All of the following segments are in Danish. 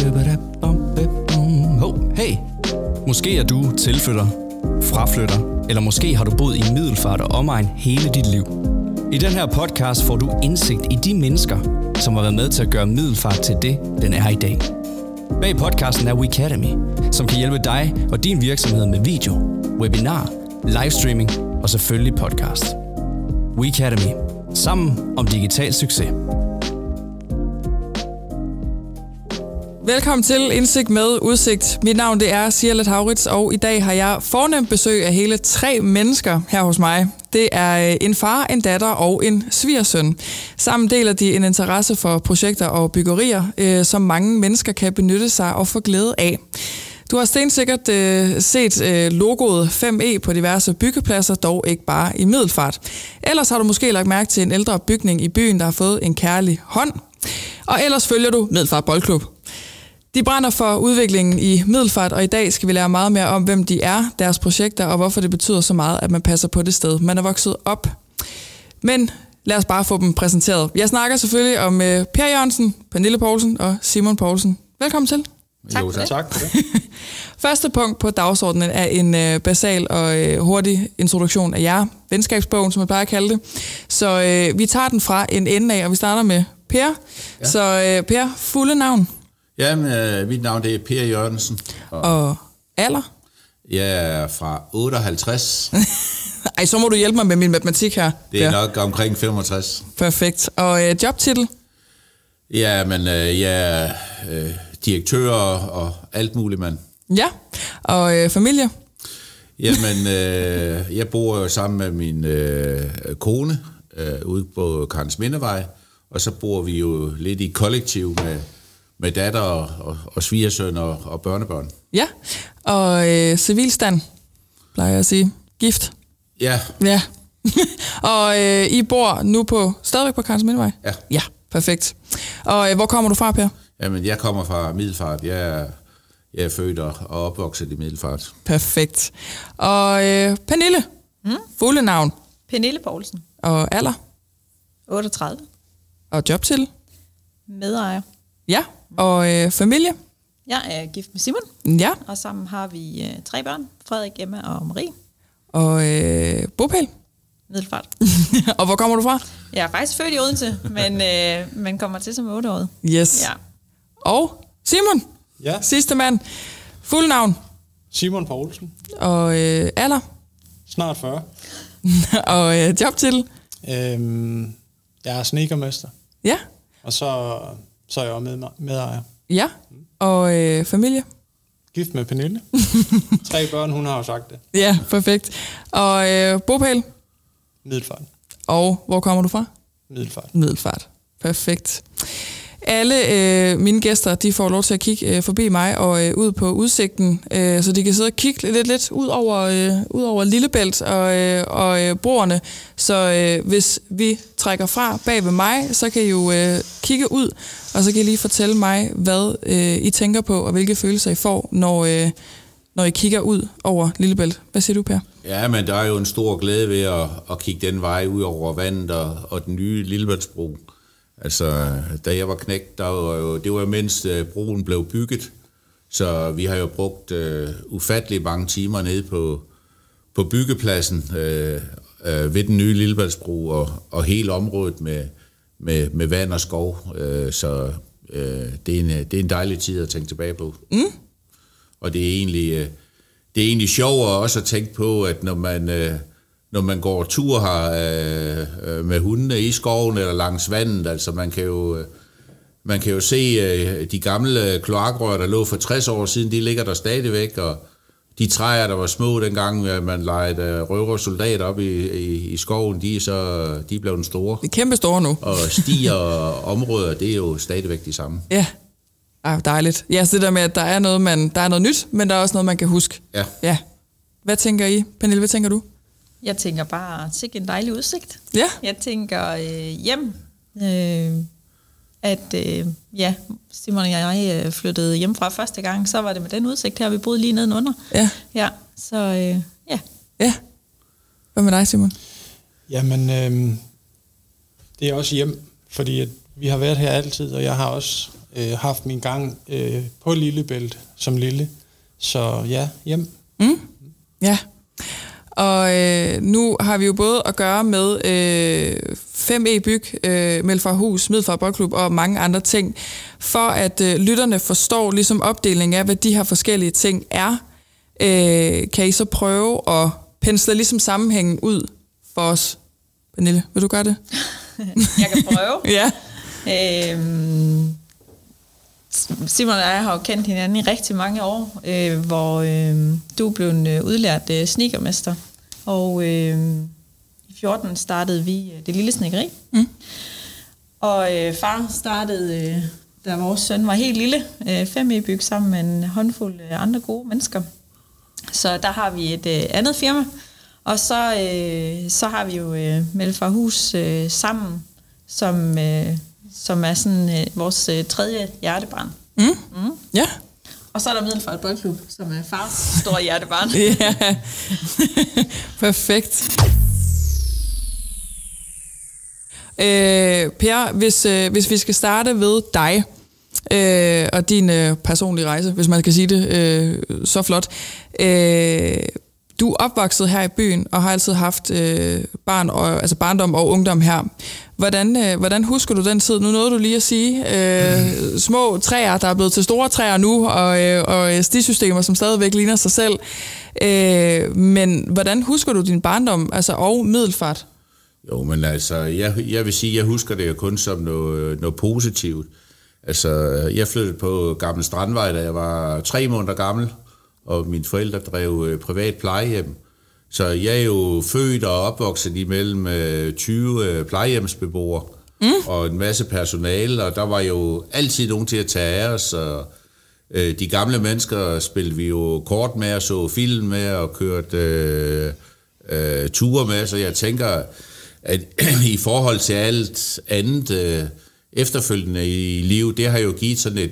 Hey, måske er du tilflytter, fraflytter, eller måske har du boet i Middelfart og omegn hele dit liv. I den her podcast får du indsigt i de mennesker, som har været med til at gøre Middelfart til det, den er i dag. Bag podcasten er WeAcademy, som kan hjælpe dig og din virksomhed med video, webinar, livestreaming og selvfølgelig podcast. WeAcademy. Sammen om digital succes. Velkommen til Indsigt med Udsigt. Mit navn det er Sirelet Haurits, og i dag har jeg fornemt besøg af hele 3 mennesker her hos mig. Det er en far, en datter og en svigersøn. Sammen deler de en interesse for projekter og byggerier, som mange mennesker kan benytte sig og få glæde af. Du har stensikkert set logoet 5E på diverse byggepladser, dog ikke bare i Middelfart. Ellers har du måske lagt mærke til en ældre bygning i byen, der har fået en kærlig hånd. Og ellers følger du Middelfart Boldklub. De brænder for udviklingen i Middelfart, og i dag skal vi lære meget mere om, hvem de er, deres projekter, og hvorfor det betyder så meget, at man passer på det sted, man er vokset op. Men lad os bare få dem præsenteret. Jeg snakker selvfølgelig om Per Jørgensen, Pernille Poulsen og Simon Poulsen. Velkommen til. Tak. Første punkt på dagsordenen er en basal og hurtig introduktion af jer. Venskabsbogen, som man plejer at kalde det. Så vi tager den fra en ende af, og vi starter med Per. Ja. Så Per, fulde navn? Ja, mit navn det er Per Jørgensen. Og alder? Jeg er fra 58. Ej, så må du hjælpe mig med min matematik her. Det er nok omkring 65. Perfekt. Og jobtitel? Ja, men jeg er direktør og alt muligt, mand. Ja, og familie? Jamen, jeg bor jo sammen med min kone ude på Karensmindevej, og så bor vi jo lidt i kollektiv med datter og svigersøn og børnebørn. Ja, og civilstand, plejer jeg at sige. Gift? Ja. Ja. Og I bor nu stadigvæk på Karensmindevej? Ja. Ja, perfekt. Og hvor kommer du fra, Per? Jamen, jeg kommer fra Middelfart. Jeg er født og opvokset i Middelfart. Perfekt. Og Pernille, fulde navn? Pernille Poulsen. Og alder? 38. Og jobtitel? Medejer. Ja, og familie? Jeg er gift med Simon. Ja. Og sammen har vi 3 børn. Frederik, Emma og Marie. Og bopæl? Middelfart. Og hvor kommer du fra? Jeg er faktisk født i Odense, men kommer til som 8-årig. Yes. Ja. Og Simon? Ja. Sidste mand. Fuld navn? Simon Poulsen. Og alder? Snart 40. Og jobtitel? Jeg er snedkermester. Ja. Og så er jeg også medejer. Ja. Og familie? Gift med Pernille. 3 børn, hun har jo sagt det. Ja, perfekt. Og bopæl? Middelfart. Og hvor kommer du fra? Middelfart. Perfekt. Alle mine gæster, de får lov til at kigge forbi mig og ud på udsigten, så de kan sidde og kigge lidt ud over Lillebælt og broerne. Så hvis vi trækker fra bag ved mig, så kan I jo kigge ud, og så kan I lige fortælle mig, hvad I tænker på, og hvilke følelser I får, når I kigger ud over Lillebælt. Hvad siger du, Per? Ja, men der er jo en stor glæde ved at kigge den vej ud over vandet og den nye Lillebæltsbro. Altså, da jeg var knægt, det var mens broen blev bygget, så vi har jo brugt ufattelig mange timer nede på byggepladsen ved den nye Lillebæltsbro og hele området med vand og skov, så det er en dejlig tid at tænke tilbage på. Mm. Og det er egentlig sjovt også at tænke på, at når man går tur her med hundene i skoven eller langs vandet, altså man kan jo se de gamle kloakrør, der lå for 60 år siden, de ligger der stadigvæk, og de træer, der var små dengang, man legede røversoldater op i skoven, de er blevet store. De er kæmpe store nu. Og stier og områder, det er jo stadigvæk de samme. Ja. Dejligt. Ja, så det der med, at der er noget nyt, men der er også noget, man kan huske. Ja. Hvad tænker I? Pernille, hvad tænker du? Jeg tænker bare, sikke en dejlig udsigt. Ja. Jeg tænker hjem, at Simon og jeg flyttede hjemmefra første gang, så var det med den udsigt her, vi boede lige nedenunder. Ja. Ja, så ja. Ja. Hvad med dig, Simon? Jamen, det er også hjem, fordi at vi har været her altid, og jeg har også haft min gang på Lillebælt som lille. Så ja, hjem. Ja. Og nu har vi jo både at gøre med 5E Byg, Melfarhus, Middelfart Boldklub og mange andre ting. For at lytterne forstår ligesom opdelingen af, hvad de her forskellige ting er, kan I så prøve at pensle ligesom sammenhængen ud for os. Pernille, vil du gøre det? Jeg kan prøve. Ja. Simon og jeg har jo kendt hinanden i rigtig mange år, hvor du blev en udlært snedkermester, og i 14 startede vi det lille snedkeri. Og far startede, da vores søn var helt lille, 5E Byg sammen med en håndfuld andre gode mennesker. Så der har vi et andet firma, og så har vi jo Melfarhus sammen, som er sådan vores tredje hjertebarn. Ja. Og så er der Middelfart Boldklub, som er fars store hjertebarn. Ja. Perfekt. Per, hvis vi skal starte ved dig og din personlige rejse, hvis man skal sige det så flot. Du er opvokset her i byen og har altid haft barndom og ungdom her. Hvordan husker du den tid? Nu nåede du lige at sige små træer, der er blevet til store træer nu, og stisystemer, som stadigvæk ligner sig selv. Men hvordan husker du din barndom, altså og Middelfart? Jo, men altså, jeg vil sige, jeg husker det jo kun som noget positivt. Altså, jeg flyttede på Gammel Strandvej, da jeg var 3 måneder gammel, og mine forældre drev privat plejehjem. Så jeg er jo født og opvokset imellem 20 plejehjemsbeboere og en masse personale, og der var jo altid nogen til at tage af os, og de gamle mennesker spillede vi jo kort med og så film med og kørte ture med, så jeg tænker, at i forhold til alt andet efterfølgende i livet, det har jo givet sådan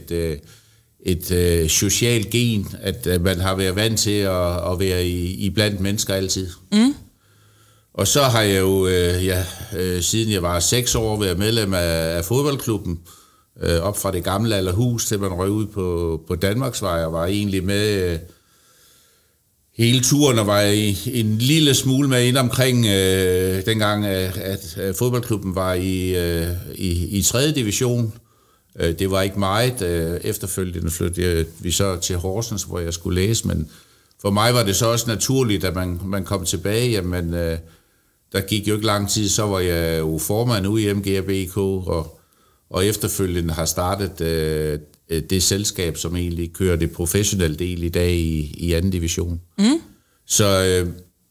et socialt gen, at man har været vant til at være i blandt mennesker altid. Og så har jeg jo, siden jeg var 6 år, været medlem af fodboldklubben, op fra det gamle Allerhus, til man røg ud på Danmarksvej, og var egentlig med hele turen, og var en lille smule med ind omkring, dengang, at fodboldklubben var i 3. division. Det var ikke meget. Efterfølgende flyttede vi så til Horsens, hvor jeg skulle læse, men for mig var det så også naturligt, at man kom tilbage. Jamen, der gik jo ikke lang tid, så var jeg jo formand ude i MGBK, og efterfølgende har startet det selskab, som egentlig kører det professionelle del i dag i 2. division. Så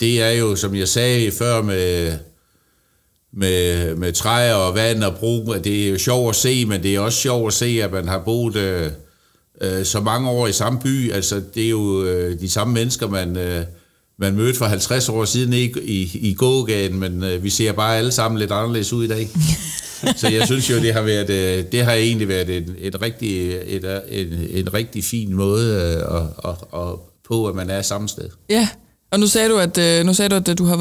det er jo, som jeg sagde før, med træer og vand og brug, det er jo sjovt at se, men det er også sjovt at se, at man har boet så mange år i samme by. Altså, det er jo de samme mennesker, man mødte for 50 år siden i gågaden, men vi ser bare alle sammen lidt anderledes ud i dag. Så jeg synes jo, det har egentlig været en rigtig fin måde på, at man er samme sted. Ja. Og nu sagde du, at du har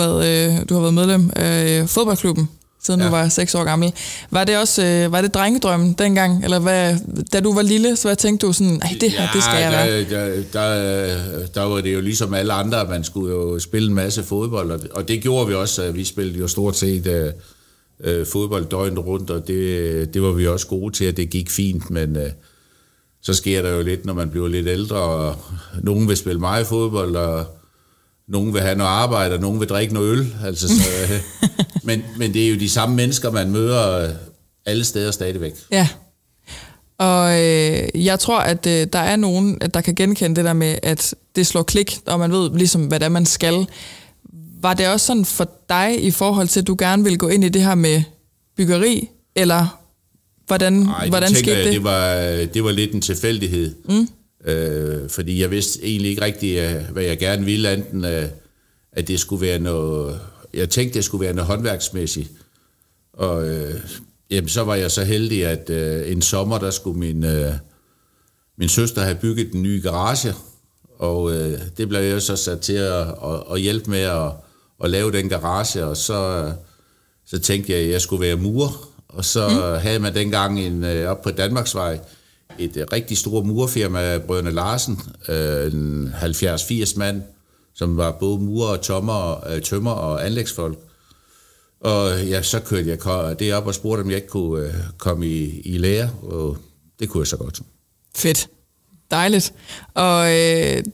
været medlem af fodboldklubben, siden du var 6 år gammel. Var det drengedrømmen dengang? Eller da du var lille, så tænkte du sådan, nej, det her, det skal jeg være? Der var det jo ligesom alle andre, at man skulle jo spille en masse fodbold, og det gjorde vi også. Vi spillede jo stort set fodbold døgnet rundt, og det var vi også gode til, at det gik fint, men så sker der jo lidt, når man bliver lidt ældre, og nogen vil spille meget fodbold, og nogen vil have noget arbejde, og nogen vil drikke noget øl. Altså, så, men det er jo de samme mennesker, man møder alle steder stadigvæk. Ja, og jeg tror, at der er nogen, der kan genkende det der med, at det slår klik, og man ved ligesom, hvad det er, man skal. Var det også sådan for dig i forhold til, at du gerne ville gå ind i det her med byggeri, eller hvordan skete det? Det var lidt en tilfældighed. Fordi jeg vidste egentlig ikke rigtigt, hvad jeg gerne ville, enten at det skulle være noget. Jeg tænkte, det skulle være noget håndværksmæssigt. Og så var jeg så heldig, at en sommer, der skulle min søster have bygget en ny garage, og det blev jeg så sat til at hjælpe med at lave den garage, og så tænkte jeg, at jeg skulle være murer, og så havde man dengang op på Danmarksvej et rigtig stort murfirma, Brødrene Larsen, en 70-80 mand, som var både murer og tømmer og anlægsfolk. Og ja, så kørte jeg det op og spurgte, om jeg ikke kunne komme i lære, og det kunne jeg så godt. Fedt. Dejligt. Og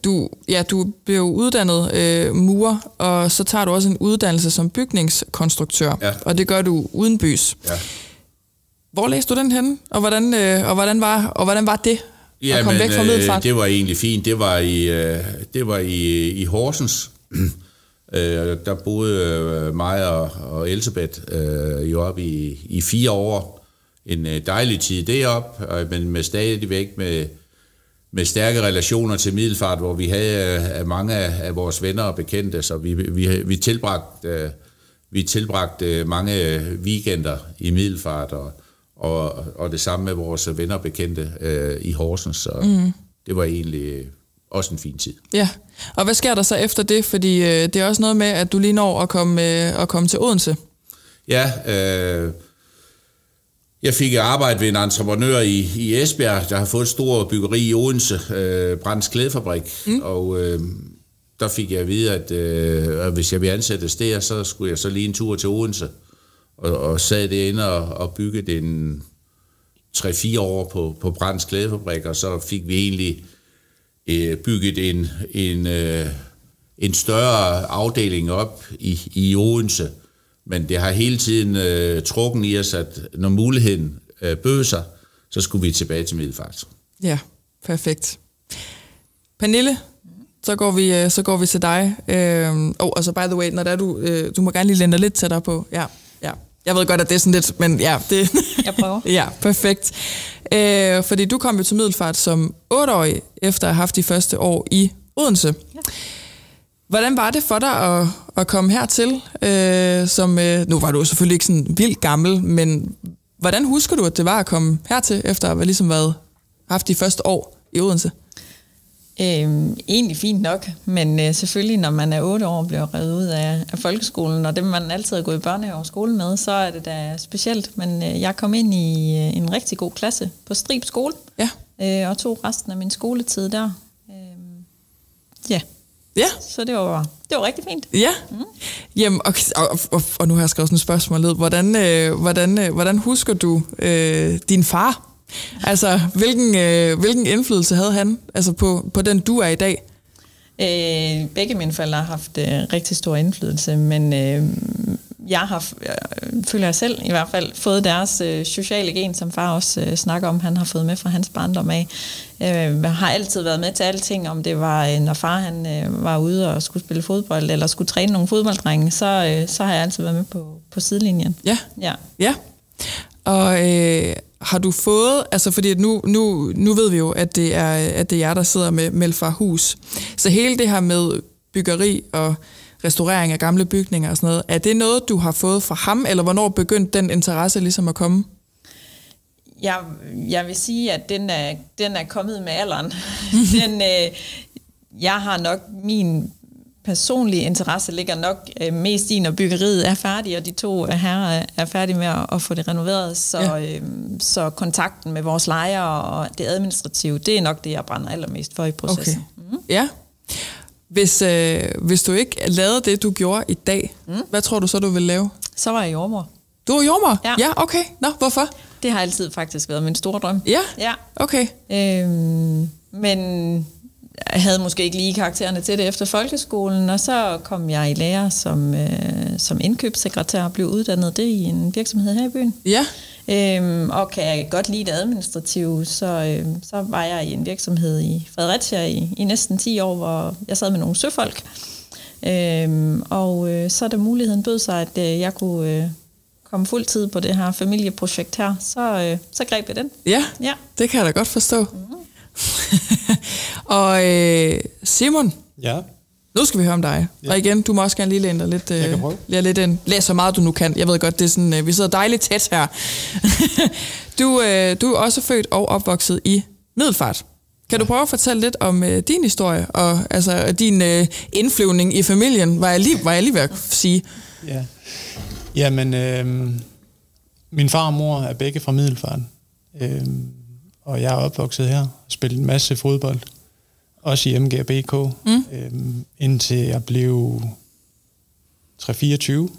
du blev uddannet murer, og så tager du også en uddannelse som bygningskonstruktør, ja. Og det gør du uden bys. Ja. Hvor læste du den henne, og hvordan var det at komme væk fra Middelfart? Det var egentlig fint. Det var i Horsens. Der boede mig og Elisabeth oppe i 4 år. En dejlig tid deroppe, men med stadigvæk med stærke relationer til Middelfart, hvor vi havde mange af vores venner og bekendte, så vi tilbragte mange weekender i Middelfart, og det samme med vores venner og bekendte i Horsens, så det var egentlig også en fin tid. Ja, og hvad sker der så efter det? Fordi det er også noget med, at du lige når at komme til Odense. Ja, jeg fik arbejde ved en entreprenør i Esbjerg, der har fået et stort byggeri i Odense, Brands Klædefabrik, og der fik jeg at vide, at hvis jeg ville ansættes der, så skulle jeg så lige en tur til Odense, og sad derinde og byggede en 3-4 år på Brands Klædefabrik, og så fik vi egentlig bygget en større afdeling op i Odense. Men det har hele tiden trukken i os, at når muligheden bød sig, så skulle vi tilbage til Middelfart. Ja, perfekt. Pernille, så går vi til dig. Og så by the way, når det er du må gerne lige læne dig lidt tættere på. Ja. Jeg ved godt, at det er sådan lidt, men ja. Det. Jeg prøver. Ja, perfekt. Fordi du kom jo til Middelfart som 8-årig, efter at have haft de første år i Odense. Ja. Hvordan var det for dig at komme hertil? Nu var du selvfølgelig ikke sådan vildt gammel, men hvordan husker du, at det var at komme hertil, efter at have ligesom haft de første år i Odense? Egentlig fint nok, men selvfølgelig, når man er 8 år og bliver revet ud af folkeskolen, og dem man altid har gået i børnehave og skole med, så er det da specielt. Men jeg kom ind i en rigtig god klasse på Strib skole, ja. Og tog resten af min skoletid der. Ja. Ja. Så det var rigtig fint. Ja. Jamen, og nu har jeg skrevet sådan et spørgsmål ned. Hvordan husker du din far? Altså, hvilken indflydelse havde han altså på den, du er i dag? Begge mine forældre har haft rigtig stor indflydelse, men jeg føler jeg selv i hvert fald fået deres sociale gen, som far også snakker om, han har fået med fra hans barndom af. Har altid været med til alting, om det var, når far han var ude og skulle spille fodbold, eller skulle træne nogle fodbolddrenge, så har jeg altid været med på sidelinjen. Ja. Og har du fået, altså fordi nu ved vi jo, at det er jer, der sidder med Melfarhus. Så hele det her med byggeri og restaurering af gamle bygninger og sådan noget, er det noget, du har fået fra ham, eller hvornår begyndte den interesse ligesom at komme? Jeg vil sige, at den er kommet med alderen. Jeg har nok min personlige interesse ligger nok mest i, når byggeriet er færdigt, og de to herrer er færdige med at få det renoveret, så kontakten med vores lejere og det administrative, det er nok det, jeg brænder allermest for i processen. Okay. Ja. Hvis du ikke lavede det, du gjorde i dag, hvad tror du så, du ville lave? Så var jeg jordmor. Du var jordmor? Ja, okay. Nå, hvorfor? Det har altid faktisk været min store drøm. Ja? Okay. Men jeg havde måske ikke lige karaktererne til det efter folkeskolen, og så kom jeg i lære som indkøbssekretær og blev uddannet det i en virksomhed her i byen. Ja. Og kan jeg godt lide det administrative, så var jeg i en virksomhed i Fredericia i næsten 10 år, hvor jeg sad med nogle søfolk. Og så da muligheden bød sig, at jeg kunne komme fuld tid på det her familieprojekt her, så greb jeg den. Ja, det kan jeg da godt forstå. Og Simon, ja. Nu skal vi høre om dig. Ja. Og igen, du må også gerne lige læne dig lidt ind. Læs så meget du nu kan. Jeg ved godt, det er sådan, vi sidder dejligt tæt her. Du er også født og opvokset i Middelfart. Kan du prøve at fortælle lidt om din historie og altså din indflyvning i familien, var jeg lige ved at sige? Ja. Jamen, min far og mor er begge fra Middelfart. og jeg er opvokset her og spillet en masse fodbold. Også i MG og BK. Indtil jeg blev 3-24,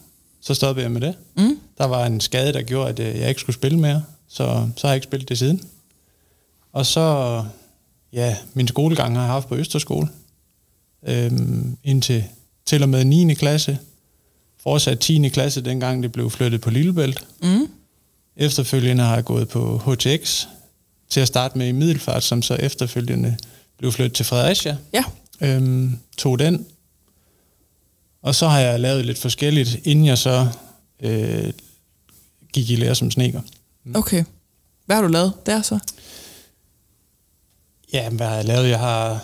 så stoppede jeg med det. Der var en skade, der gjorde, at jeg ikke skulle spille mere, så har jeg ikke spillet det siden. Og så, min skolegang har jeg haft på Østerskole, indtil til og med 9. klasse. Fortsat 10. klasse, dengang det blev flyttet på Lillebælt. Efterfølgende har jeg gået på HTX til at starte med i Middelfart, som så efterfølgende blev flyttet til Fredericia. Ja. Tog den. Og så har jeg lavet lidt forskelligt, inden jeg så gik i lære som snedker. Okay. Hvad har du lavet der så? Ja, hvad har jeg lavet?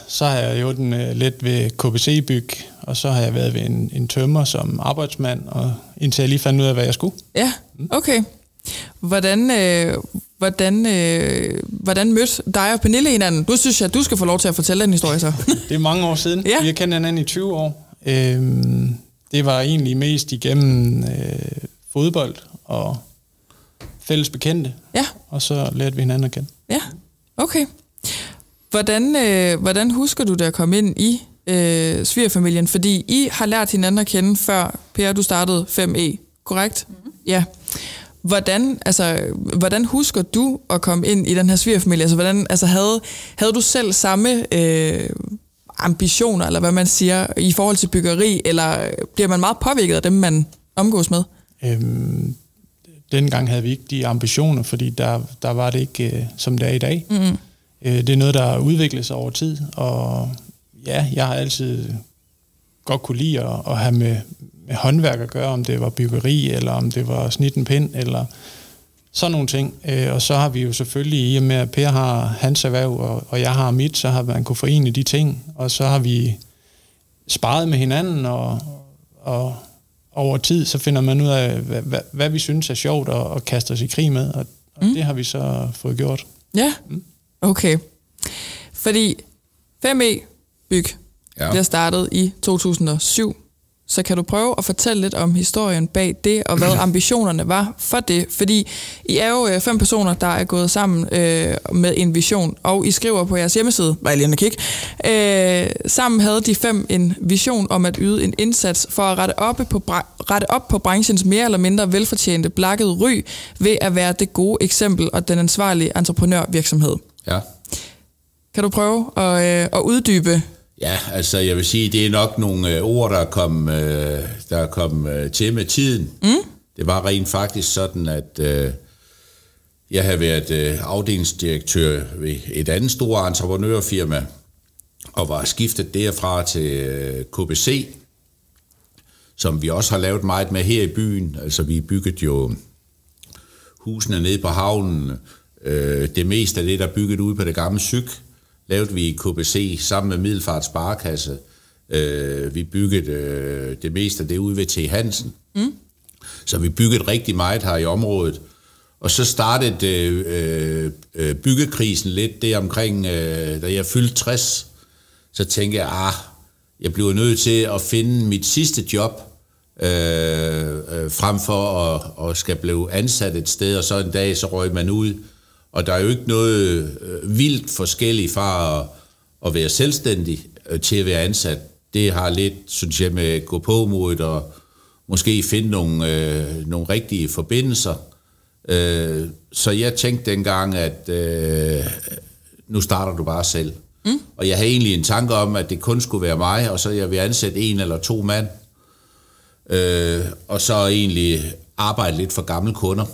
Så har jeg gjort den lidt ved KBC-byg, og så har jeg været ved en tømrer som arbejdsmand, og indtil jeg lige fandt ud af, hvad jeg skulle. Ja, okay. Hvordan mødte dig og Pernille hinanden? Nu synes jeg, at du skal få lov til at fortælle en historie så. Det er mange år siden. Ja. Vi har kendt hinanden i 20 år. Det var egentlig mest igennem fodbold og fælles bekendte. Ja. Og så lærte vi hinanden at kende. Ja, okay. Hvordan husker du det at komme ind i svigerfamilien? Fordi I har lært hinanden at kende før, Per, du startede 5E, korrekt? Ja. Hvordan husker du at komme ind i den her svigerfamilie? Havde du selv samme ambitioner, eller hvad man siger, i forhold til byggeri, eller bliver man meget påvirket af dem, man omgås med? Dengang havde vi ikke de ambitioner, fordi der var det ikke, som det er i dag. Det er noget, der udvikler sig over tid, og ja, jeg har altid godt kunne lide at have med håndværk at gøre, om det var byggeri, eller om det var snit en pind, eller sådan nogle ting. Og så har vi jo selvfølgelig, i og med at Per har hans erhverv, og jeg har mit, så har man kunne forene de ting, og så har vi sparet med hinanden, og over tid, så finder man ud af, hvad vi synes er sjovt at kaste os i krig med, og det har vi så fået gjort. Ja, okay. Fordi 5E byg bliver startet i 2007. Så kan du prøve at fortælle lidt om historien bag det, og hvad ambitionerne var for det? Fordi I er jo 5 personer, der er gået sammen med en vision, og I skriver på jeres hjemmeside, bare lige en kig, sammen havde de 5 en vision om at yde en indsats for at rette op på branchens mere eller mindre velfortjente blakkede ry ved at være det gode eksempel og den ansvarlige entreprenørvirksomhed. Ja. Kan du prøve at uddybe? Ja, altså jeg vil sige, det er nok nogle ord, der er kommet til med tiden. Det var rent faktisk sådan, at jeg havde været afdelingsdirektør ved et andet stort entreprenørfirma, og var skiftet derfra til KBC, som vi også har lavet meget med her i byen. Altså vi byggede jo husene nede på havnen. Det meste af det, der bygget ude på det gamle Syk, lavede vi i KBC sammen med Middelfart Sparekasse. Vi byggede det meste af det ude ved T. Hansen. Så vi byggede rigtig meget her i området. Og så startede byggekrisen lidt der omkring, da jeg fyldte 60. Så tænkte jeg, jeg bliver nødt til at finde mit sidste job, frem for at skal blive ansat et sted, og så en dag så røg man ud. Og der er jo ikke noget vildt forskelligt fra at være selvstændig til at være ansat. Det har lidt, synes jeg, med at gå på modet og måske finde nogle rigtige forbindelser. Så jeg tænkte dengang, at nu starter du bare selv. Og jeg havde egentlig en tanke om, at det kun skulle være mig, og så jeg vil ansætte 1 eller 2 mand. Og så egentlig arbejde lidt for gamle kunder.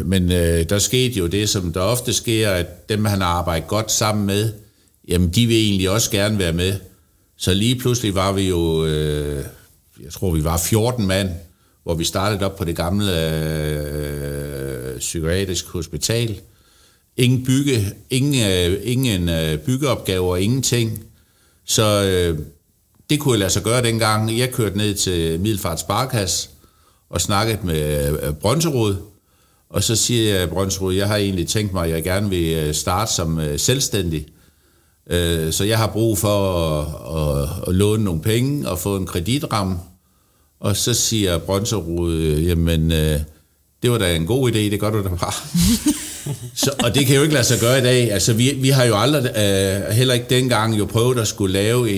Men der skete jo det, som der ofte sker, at dem, han har arbejdet godt sammen med, jamen de vil egentlig også gerne være med. Så lige pludselig var vi jo, jeg tror vi var 14 mand, hvor vi startede op på det gamle psykiatrisk hospital. Ingen byggeopgaver, ingenting. Så det kunne jeg lade sig gøre dengang. Jeg kørte ned til Middelfart Sparekasse og snakkede med Brøndserud. Og så siger jeg, Brøndserud, jeg har egentlig tænkt mig, at jeg gerne vil starte som selvstændig. Så jeg har brug for at låne nogle penge og få en kreditramme. Og så siger Brøndserud, jamen, det var da en god idé, det gør du da bare. Og det kan jo ikke lade sig gøre i dag. Altså, vi har jo aldrig, heller ikke dengang, jo prøvet at skulle lave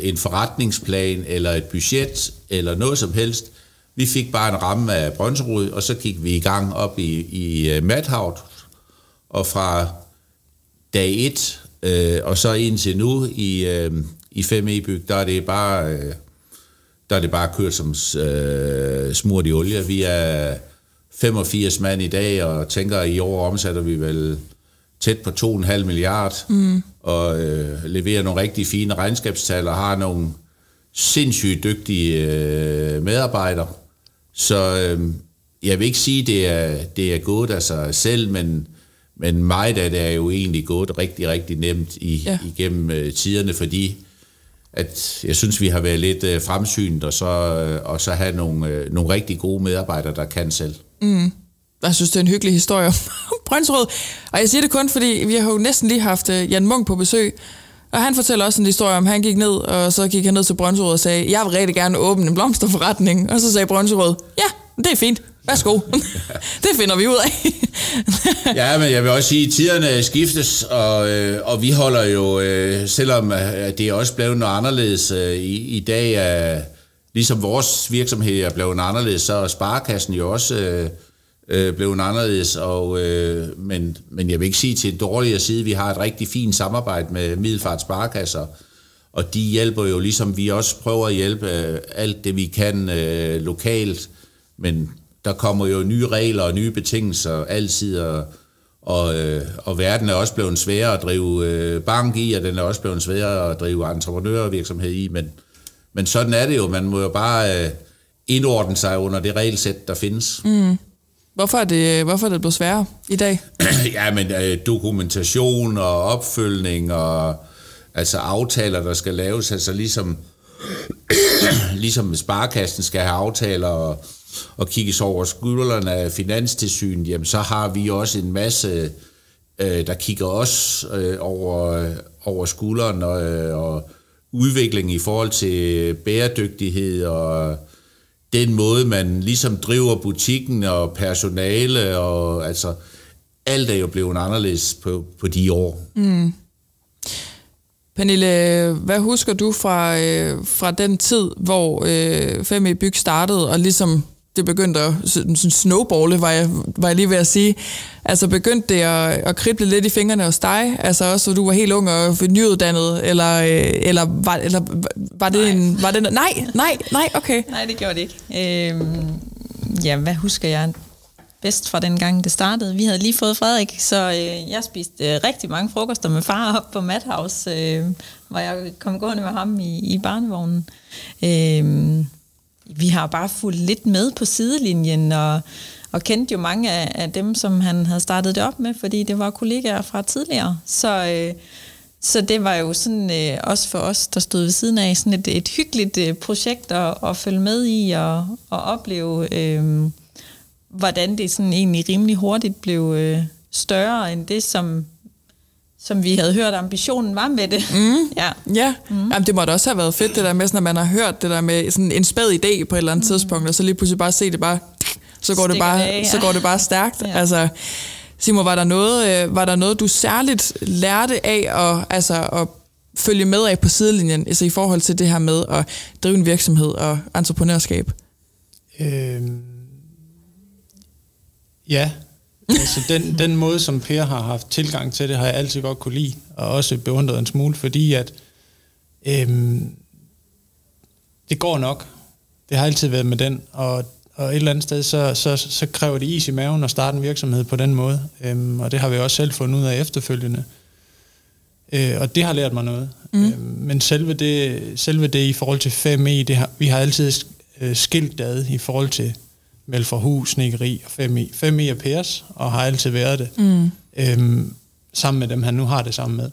en forretningsplan, eller et budget, eller noget som helst. Vi fik bare en ramme af Brønserud, og så gik vi i gang op i Madhout, og fra dag 1, og så indtil nu i 5E-byg, der er det bare kørt som smurt i olie. Vi er 85 mand i dag, og tænker, at i år omsætter vi vel tæt på 2,5 milliard, og leverer nogle rigtig fine regnskabstal, og har nogle sindssygt dygtige medarbejdere. Så jeg vil ikke sige, at det er gået af sig selv, men meget af det er jo egentlig gået rigtig, rigtig nemt igennem tiderne, fordi at jeg synes, vi har været lidt fremsynet, og så have nogle rigtig gode medarbejdere, der kan selv. Jeg synes, det er en hyggelig historie om Brønserud. Og jeg siger det kun, fordi vi har jo næsten lige haft Jan Munk på besøg, og han fortæller også en historie om, han gik ned, og så gik han ned til Brønserud og sagde, jeg vil rigtig gerne åbne en blomsterforretning. Og så sagde Brønserud, ja, det er fint. Værsgo. Det finder vi ud af. Ja, men jeg vil også sige, at tiderne skiftes, og vi holder jo, selvom det er også blevet noget anderledes i dag, ligesom vores virksomhed er blevet anderledes, så er Sparekassen jo også blevet anderledes, men jeg vil ikke sige til en dårligere side, vi har et rigtig fint samarbejde med Middelfart Sparekasser, og de hjælper jo, ligesom vi også prøver at hjælpe alt det, vi kan lokalt, men der kommer jo nye regler og nye betingelser altid, og verden er også blevet sværere at drive bank i, og den er også blevet sværere at drive entreprenørvirksomhed i, men sådan er det jo. Man må jo bare indordne sig under det regelsæt, der findes. Hvorfor er det blevet sværere i dag? Ja, men dokumentation og opfølgning og altså aftaler, der skal laves, altså ligesom Sparekassen skal have aftaler og kigges over skuldrene af Finanstilsynet, jamen så har vi også en masse, der kigger os over skulderen og udvikling i forhold til bæredygtighed og den måde, man ligesom driver butikken og personale, og altså alt er jo blevet anderledes på de år. Pernille, hvad husker du fra den tid, hvor 5E Byg startede, og ligesom det begyndte at snowballe, var jeg lige ved at sige. Altså begyndte det at krible lidt i fingrene hos dig? Altså også, så du var helt ung og nyuddannet, eller var det nej, okay. Nej, det gjorde det ikke. Ja, hvad husker jeg bedst fra den gang, det startede? Vi havde lige fået Frederik, så jeg spiste rigtig mange frokoster med far op på Madhouse, hvor jeg kom gående med ham i barnevognen. Vi har bare fulgt lidt med på sidelinjen, og kendte jo mange af dem, som han havde startet det op med, fordi det var kollegaer fra tidligere. Så det var jo sådan, også for os, der stod ved siden af, sådan et hyggeligt projekt at følge med i og opleve, hvordan det sådan egentlig rimelig hurtigt blev større end det, som vi havde hørt, ambitionen var med det. Ja. Jamen, det måtte også have været fedt, det der med, når man har hørt det der med sådan en spæd idé på et eller andet tidspunkt, og så lige pludselig bare se det bare, så går det bare stærkt. Ja. Altså, Simon, var der noget, du særligt lærte af at følge med af på sidelinjen, altså i forhold til det her med at drive en virksomhed og entreprenørskab? Ja. Altså den måde, som Per har haft tilgang til det, har jeg altid godt kunne lide, og også beundret en smule, fordi at det går nok. Det har altid været med den, og et eller andet sted, så kræver det is i maven at starte en virksomhed på den måde, og det har vi også selv fundet ud af efterfølgende. Og det har lært mig noget. Men selve det i forhold til 5E, vi har altid skilt ad i forhold til Melforhus, Snikkeri og 5E. 5E er Pers, og har altid været det. Sammen med dem, han nu har det sammen med.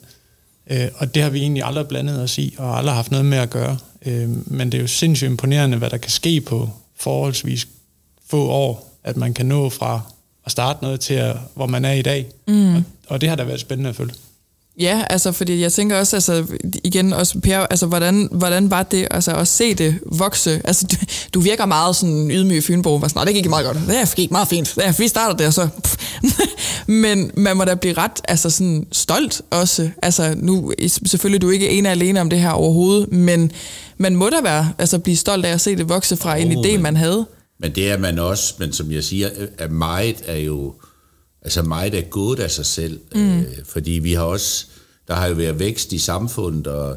Og det har vi egentlig aldrig blandet os i, og aldrig haft noget med at gøre. Men det er jo sindssygt imponerende, hvad der kan ske på forholdsvis få år, at man kan nå fra at starte noget til, hvor man er i dag. Og det har da været spændende at følge. Ja, altså fordi jeg tænker også, altså igen også Per, altså hvordan var det altså at se det vokse? Altså du virker meget sådan ydmyg Fynbo, var sådan, det gik meget godt, det gik meget fint, vi starter der så. Men man må da blive ret altså sådan stolt også. Altså nu selvfølgelig du er ikke ene alene om det her overhovedet, men man må da være altså blive stolt af at se det vokse fra en idé man havde. Men det er man også, men som jeg siger, at meget er gået af sig selv, fordi vi har også, der har jo været vækst i samfundet, og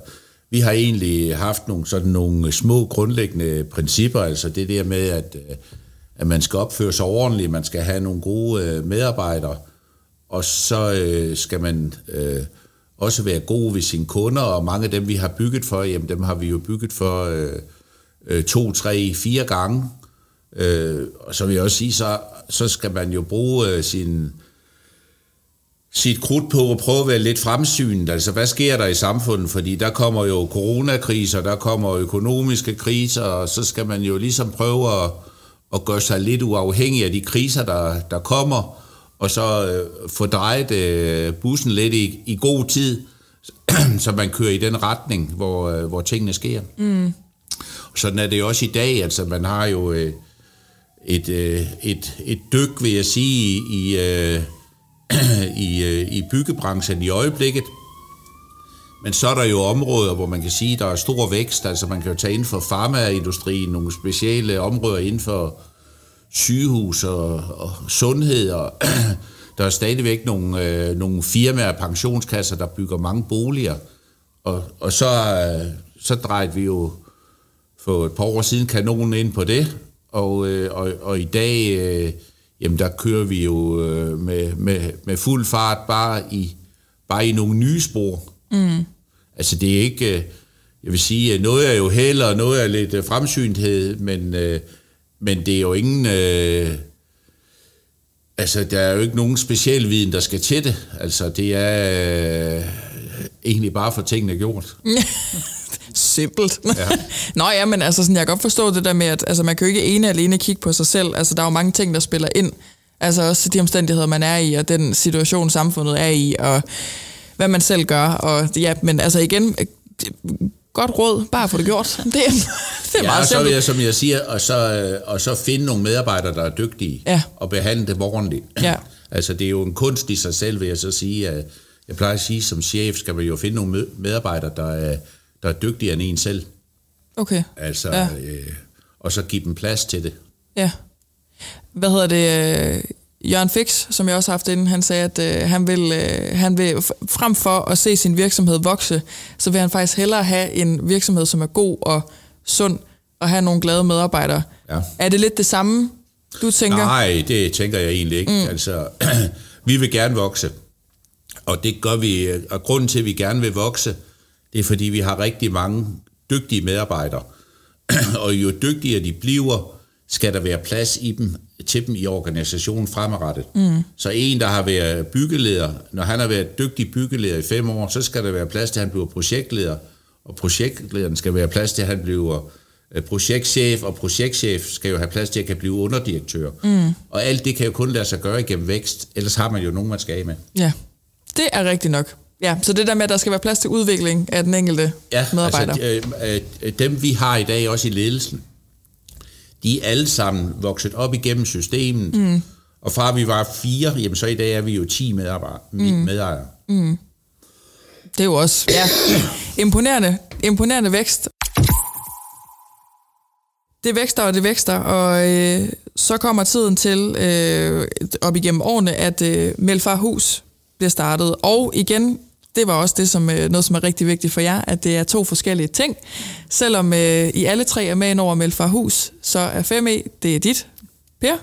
vi har egentlig haft nogle små grundlæggende principper, altså det der med, at man skal opføre sig ordentligt, man skal have nogle gode medarbejdere, og så skal man også være god ved sine kunder, og mange af dem, vi har bygget for, jamen dem har vi jo bygget for 2, 3, 4 gange. Og så vil jeg også sige, så skal man jo bruge sit krudt på at prøve at være lidt fremsynet. Altså, hvad sker der i samfundet? Fordi der kommer jo coronakriser, der kommer økonomiske kriser, og så skal man jo ligesom prøve at gøre sig lidt uafhængig af de kriser, der kommer, og så få drejet bussen lidt i god tid, så man kører i den retning, hvor tingene sker. Mm. Sådan er det jo også i dag. Altså, man har jo et dyk, vil jeg sige, i byggebranchen i øjeblikket. Men så er der jo områder, hvor man kan sige, der er stor vækst. Altså man kan jo tage inden for farmaindustrien, nogle specielle områder inden for sygehus og sundhed. Og der er stadigvæk nogle firmaer og pensionskasser, der bygger mange boliger. Og så drejede vi jo for et par år siden kanonen ind på det. Og i dag, jamen der kører vi jo med fuld fart bare i nogle nye spor. Mm. Altså det er ikke, jeg vil sige, noget er jo held, og noget er lidt fremsynthed, men det er jo ingen, altså der er jo ikke nogen speciel viden, der skal til det. Altså det er egentlig bare for tingene gjort. Simpelt. Ja. Nå ja, men altså sådan, jeg kan godt forstå det der med, at altså, man kan jo ikke ene alene kigge på sig selv. Altså der er jo mange ting, der spiller ind. Altså også de omstændigheder, man er i, og den situation, samfundet er i, og hvad man selv gør. Og ja, men altså igen, godt råd, bare få det gjort. Det er meget simpelt. Så vil jeg, som jeg siger, og så finde nogle medarbejdere, der er dygtige, og behandle dem ordentligt. Ja. Altså det er jo en kunst i sig selv, vil jeg så sige. At jeg plejer at sige, som chef skal man jo finde nogle medarbejdere, der er dygtigere end en selv. Okay. Altså, og så give dem plads til det. Ja. Hvad hedder det? Jørgen Fix, som jeg også har haft inden, han sagde, at han vil frem for at se sin virksomhed vokse, så vil han faktisk hellere have en virksomhed, som er god og sund, og have nogle glade medarbejdere. Ja. Er det lidt det samme, du tænker? Nej, det tænker jeg egentlig ikke. Altså, vi vil gerne vokse, og det gør vi, og grunden til, at vi gerne vil vokse, det er, fordi vi har rigtig mange dygtige medarbejdere. Og jo dygtigere de bliver, skal der være plads til dem i organisationen fremadrettet. Mm. Så en, der har været byggeleder, når han har været dygtig byggeleder i 5 år, så skal der være plads til, at han bliver projektleder. Og projektlederen skal være plads til, at han bliver projektchef, og projektchef skal jo have plads til, at han kan blive underdirektør. Mm. Og alt det kan jo kun lade sig gøre igennem vækst, ellers har man jo nogen, man skal af med. Ja, det er rigtigt nok. Ja, så det der med, at der skal være plads til udvikling af den enkelte medarbejder. Altså, dem vi har i dag også i ledelsen, de er alle sammen vokset op igennem systemet. Mm. Og fra vi var 4, jamen så i dag er vi jo 10 medejere. Mm. Det er jo også imponerende vækst. Det vækster, og så kommer tiden til, op igennem årene, at Melfarhus bliver startet. Og igen, det var også det, som noget, som er rigtig vigtigt for jer, at det er 2 forskellige ting. Selvom I alle 3 er med ind over Melfarhus, så er 5E, det er dit, Per,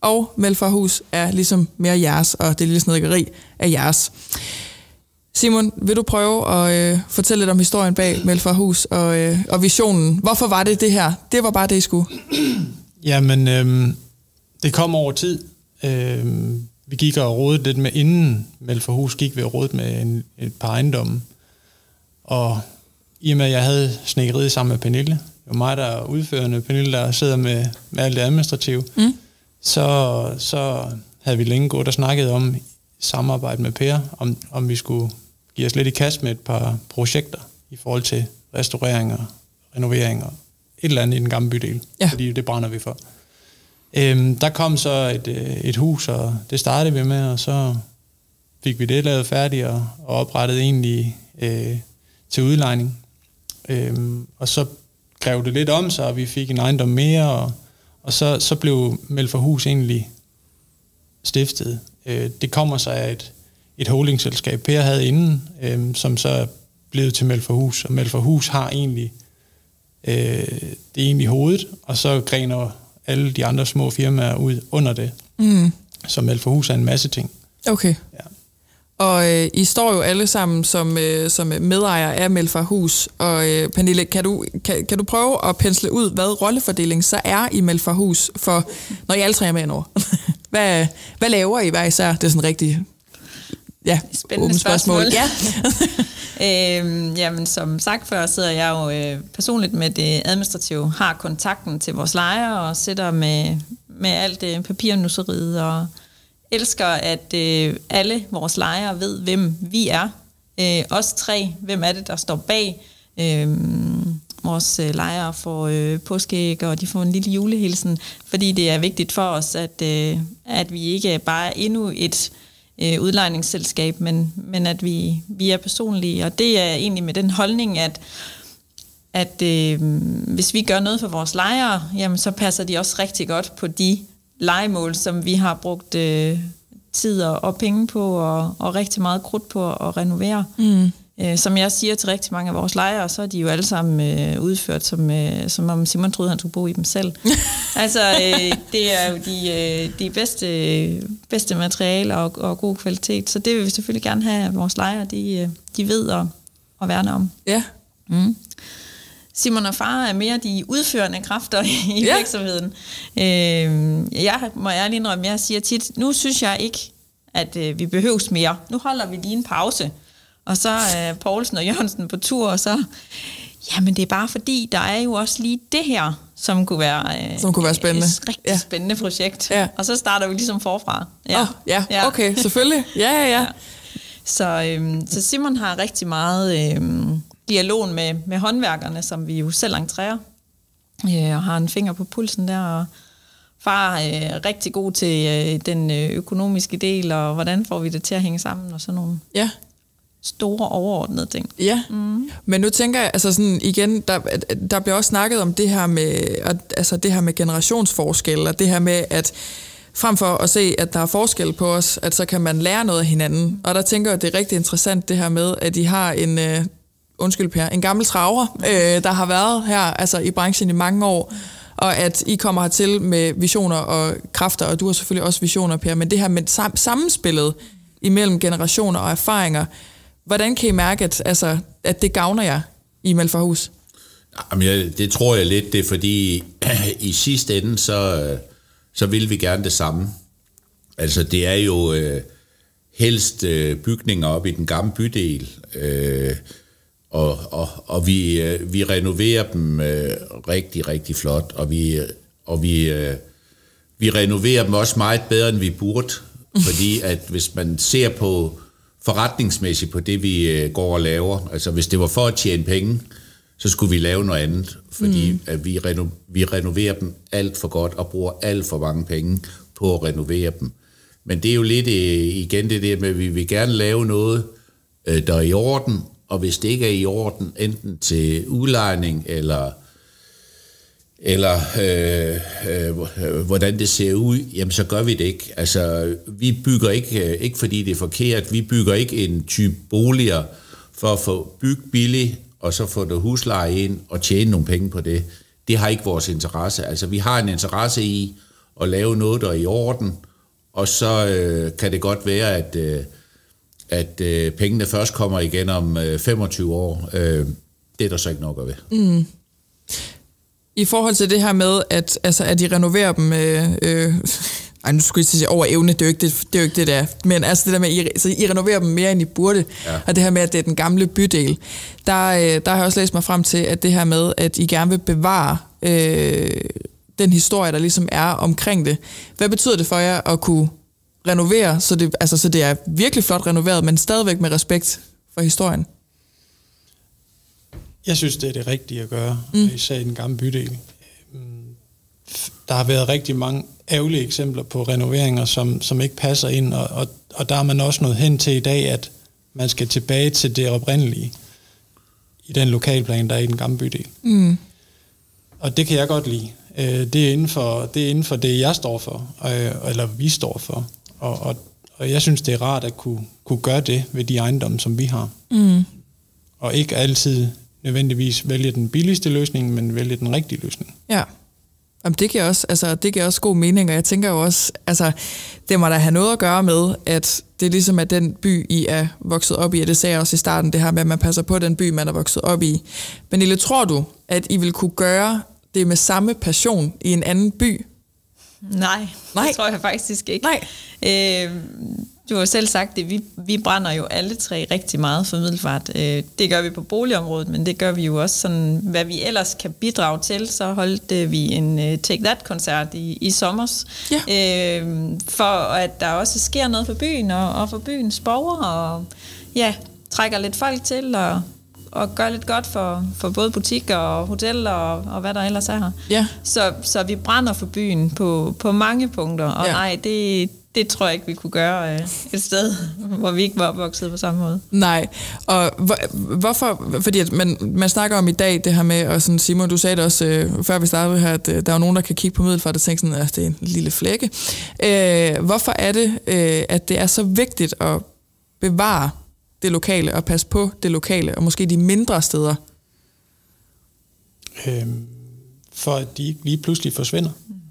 og Melfarhus er ligesom mere jeres, og det lille snedkeri er jeres. Simon, vil du prøve at fortælle lidt om historien bag Melfarhus og visionen? Hvorfor var det her? Det var bare det, I skulle. Jamen, det kom over tid. Vi gik og rådede lidt med, inden Melfarhus gik vi og rådede med et par ejendomme. Og i og med, at jeg havde snedkeriet sammen med Pernille, det var mig, der er udførende, Pernille, der sidder med alt det administrative, så havde vi længe gået og snakket om samarbejde med Per, om vi skulle give os lidt i kast med et par projekter i forhold til restaureringer, renoveringer, et eller andet i den gamle bydel, fordi det brænder vi for. Der kom så et hus, og det startede vi med, og så fik vi det lavet færdigt og oprettet egentlig til udlejning. Og så grev det lidt om sig, og vi fik en ejendom mere, og så blev Melforhus egentlig stiftet. Det kommer så af et holdingselskab, Per havde inden, som så er blevet til Melforhus, og Melforhus har egentlig det er egentlig hovedet, og så grener alle de andre små firmaer ud under det. Så Melforhus er en masse ting. Okay. Ja. Og I står jo alle sammen som medejere af Melforhus. Og Pernille, kan du prøve at pensle ud, hvad rollefordeling så er i Melforhus, for når I alle tre er med indover? Hvad laver I hver især? Det er sådan rigtig spændende spørgsmål. Ja. Jamen, som sagt før, sidder jeg jo personligt med det administrative, har kontakten til vores lejere og sidder med alt papirnusseriet og elsker, at alle vores lejere ved, hvem vi er. Os tre, hvem er det, der står bag. Vores lejere får påskeæg, og de får en lille julehilsen, fordi det er vigtigt for os, at vi ikke bare er endnu et udlejningsselskab, men at vi er personlige. Og det er egentlig med den holdning, at hvis vi gør noget for vores lejere, jamen så passer de også rigtig godt på de lejemål, som vi har brugt tid og penge på, og rigtig meget krudt på at renovere. Som jeg siger til rigtig mange af vores lejere, så er de jo alle sammen udført, som om Simon troede, han skulle bo i dem selv. Altså, det er jo de bedste materialer og god kvalitet, så det vil vi selvfølgelig gerne have, at vores lejere, de ved at værne om. Ja. Simon og far er mere de udførende kræfter i virksomheden. Jeg må ærligt indrømme, jeg siger tit, nu synes jeg ikke, at vi behøves mere. Nu holder vi lige en pause. Og så er Poulsen og Jørgensen på tur, og så, jamen det er bare fordi, der er jo også lige det her, som kunne være spændende. Et rigtig spændende projekt. Ja. Og så starter vi ligesom forfra. Okay, selvfølgelig. Ja. Så Simon har rigtig meget dialog med håndværkerne, som vi jo selv entrerer, og har en finger på pulsen der, og far er rigtig god til den økonomiske del, og hvordan får vi det til at hænge sammen, og sådan nogle store overordnede ting. Ja, men nu tænker jeg, altså sådan igen, der bliver også snakket om det her med generationsforskel, og det her med, at frem for at se, at der er forskel på os, at så kan man lære noget af hinanden. Og der tænker jeg, at det er rigtig interessant det her med, at I har en gammel traver, der har været her altså i branchen i mange år, og at I kommer hertil med visioner og kræfter, og du har selvfølgelig også visioner, Per, men det her med sammenspillet imellem generationer og erfaringer, hvordan kan I mærke, at det gavner jer i Melforhus? Jamen, det tror jeg lidt, det er fordi i sidste ende, så vil vi gerne det samme. Altså det er jo helst bygninger op i den gamle bydel, og vi renoverer dem rigtig, rigtig flot, og vi renoverer dem også meget bedre, end vi burde, fordi at hvis man ser på forretningsmæssigt på det, vi går og laver, altså hvis det var for at tjene penge, så skulle vi lave noget andet, fordi at vi renoverer dem alt for godt og bruger alt for mange penge på at renovere dem. Men det er jo lidt igen det der med, at vi vil gerne lave noget, der er i orden, og hvis det ikke er i orden, enten til udlejning eller hvordan det ser ud, jamen så gør vi det ikke. Altså, vi bygger ikke fordi det er forkert, vi bygger ikke en type boliger for at få bygget billigt, og så få det husleje ind og tjene nogle penge på det. Det har ikke vores interesse. Altså, vi har en interesse i at lave noget, der er i orden, og så kan det godt være, at pengene først kommer igen om 25 år. Det er der så ikke nok at ved. I forhold til det her med, at I renoverer dem, nu skulle jeg sige over evne, det er jo ikke det der, men altså det der med, I renoverer dem mere end I burde, og det her med, at det er den gamle bydel, der har jeg også læst mig frem til, at det her med, at I gerne vil bevare den historie, der ligesom er omkring det. Hvad betyder det for jer at kunne renovere, så det er virkelig flot renoveret, men stadigvæk med respekt for historien? Jeg synes, det er det rigtige at gøre, især i den gamle bydel. Der har været rigtig mange ærgerlige eksempler på renoveringer, som ikke passer ind, og der er man også nået hen til i dag, at man skal tilbage til det oprindelige i den lokalplan, der er i den gamle bydel. Og det kan jeg godt lide. Det er inden for det, jeg står for, eller vi står for. Og jeg synes, det er rart at kunne gøre det ved de ejendomme, som vi har. Og ikke altid nødvendigvis vælge den billigste løsning, men vælge den rigtige løsning. Ja. Jamen, det giver også god mening, og jeg tænker jo også, det må da have noget at gøre med, at det ligesom er den by, I er vokset op i, og det sagde jeg også i starten, det her med, at man passer på den by, man er vokset op i. Men Ille, tror du, at I vil kunne gøre det med samme passion i en anden by? Nej, det tror jeg faktisk ikke. Nej. Du har selv sagt det, vi brænder jo alle tre rigtig meget for Middelfart. Det gør vi på boligområdet, men det gør vi jo også sådan, hvad vi ellers kan bidrage til. Så holdt vi en Take That-koncert i sommers, for at der også sker noget for byen og for byens borgere, og trækker lidt folk til og gør lidt godt for både butikker og hoteller og hvad der ellers er her. Ja. Så vi brænder for byen på mange punkter, og nej, det tror jeg ikke, vi kunne gøre et sted, hvor vi ikke var opvokset på samme måde. Nej, og hvorfor? Fordi at man snakker om i dag det her med, og sådan, Simon, du sagde det også, før vi startede her, at der er nogen, der kan kigge på Middelfart og tænke sådan, at det er en lille flække. Hvorfor er det, at det er så vigtigt at bevare det lokale og passe på det lokale, og måske de mindre steder? For at de ikke lige pludselig forsvinder.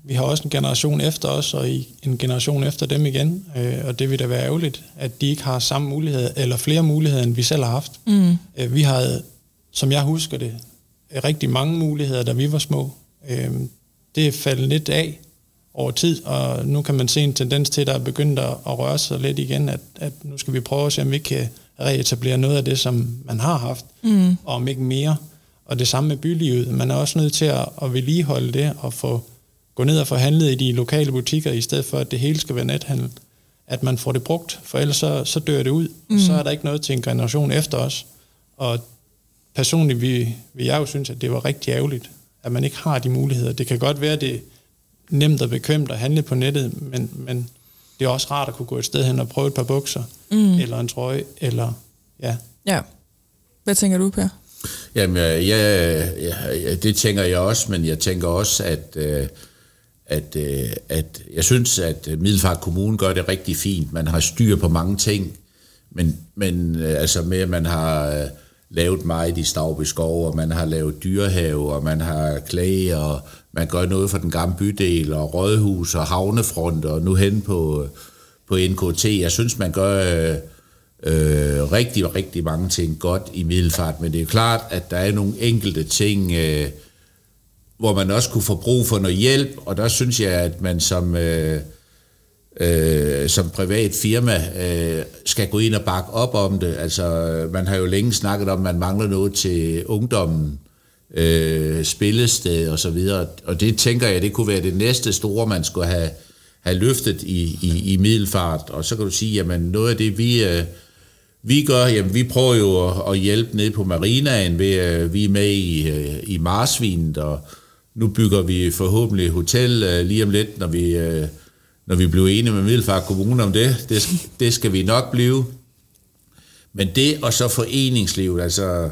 Vi har også en generation efter os, og en generation efter dem igen, og det vil da være ærgerligt, at de ikke har samme muligheder, eller flere muligheder, end vi selv har haft. Vi havde, som jeg husker det, rigtig mange muligheder, da vi var små. Det er faldet lidt af over tid, og nu kan man se en tendens til, at der er begyndt at røre sig lidt igen, at nu skal vi prøve at se, om vi kan reetablere noget af det, som man har haft, og om ikke mere. Og det samme med bylivet. Man er også nødt til at vedligeholde det, og gå ned og få handlet i de lokale butikker, i stedet for, at det hele skal være nethandel. At man får det brugt, for ellers så dør det ud, og så er der ikke noget til en generation efter os. Og personligt vil jeg jo synes, at det var rigtig ærgerligt, at man ikke har de muligheder. Det kan godt være, at det er nemt og bekvemt at handle på nettet, men det er også rart at kunne gå et sted hen og prøve et par bukser, eller en trøje, eller Ja. Hvad tænker du, Per? Jamen, det tænker jeg også, men jeg tænker også, at jeg synes, at Middelfart Kommune gør det rigtig fint. Man har styr på mange ting, men altså med, at man har lavet meget i Stauby Skov, og man har lavet dyrehave, og man har klage, og man gør noget for den gamle bydel, og rådhus, og havnefront, og nu hen på NKT. Jeg synes, man gør rigtig, rigtig mange ting godt i Middelfart, men det er klart, at der er nogle enkelte ting, hvor man også kunne få brug for noget hjælp, og der synes jeg, at man som privat firma skal gå ind og bakke op om det. Altså, man har jo længe snakket om, at man mangler noget til ungdommen, spillested og så videre, og det tænker jeg, det kunne være det næste store, man skulle have løftet i Middelfart, og så kan du sige, jamen noget af det, vi gør, jamen vi prøver jo at hjælpe ned på marinaen ved, vi er med i Marsvinet, og nu bygger vi forhåbentlig hotel lige om lidt, når vi bliver enige med Middelfart Kommune om det skal vi nok blive. Men det og så foreningslivet, altså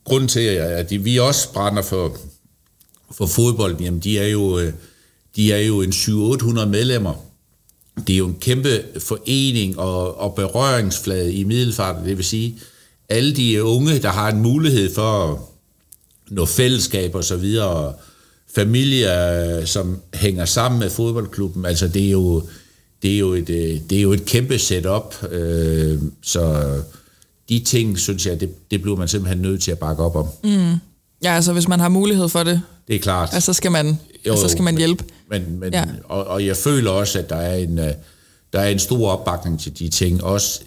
grunden til, at vi også brænder for fodbold, jamen de er jo en 700-800 medlemmer. Det er jo en kæmpe forening og berøringsflade i Middelfart, det vil sige, alle de unge, der har en mulighed for noget fællesskab og så videre, familier, som hænger sammen med fodboldklubben, altså det er jo et kæmpe setup, så de ting, synes jeg, det bliver man simpelthen nødt til at bakke op om. Ja, altså hvis man har mulighed for det. Det er klart. Altså skal man hjælpe. Men og jeg føler også, at der er en stor opbakning til de ting, også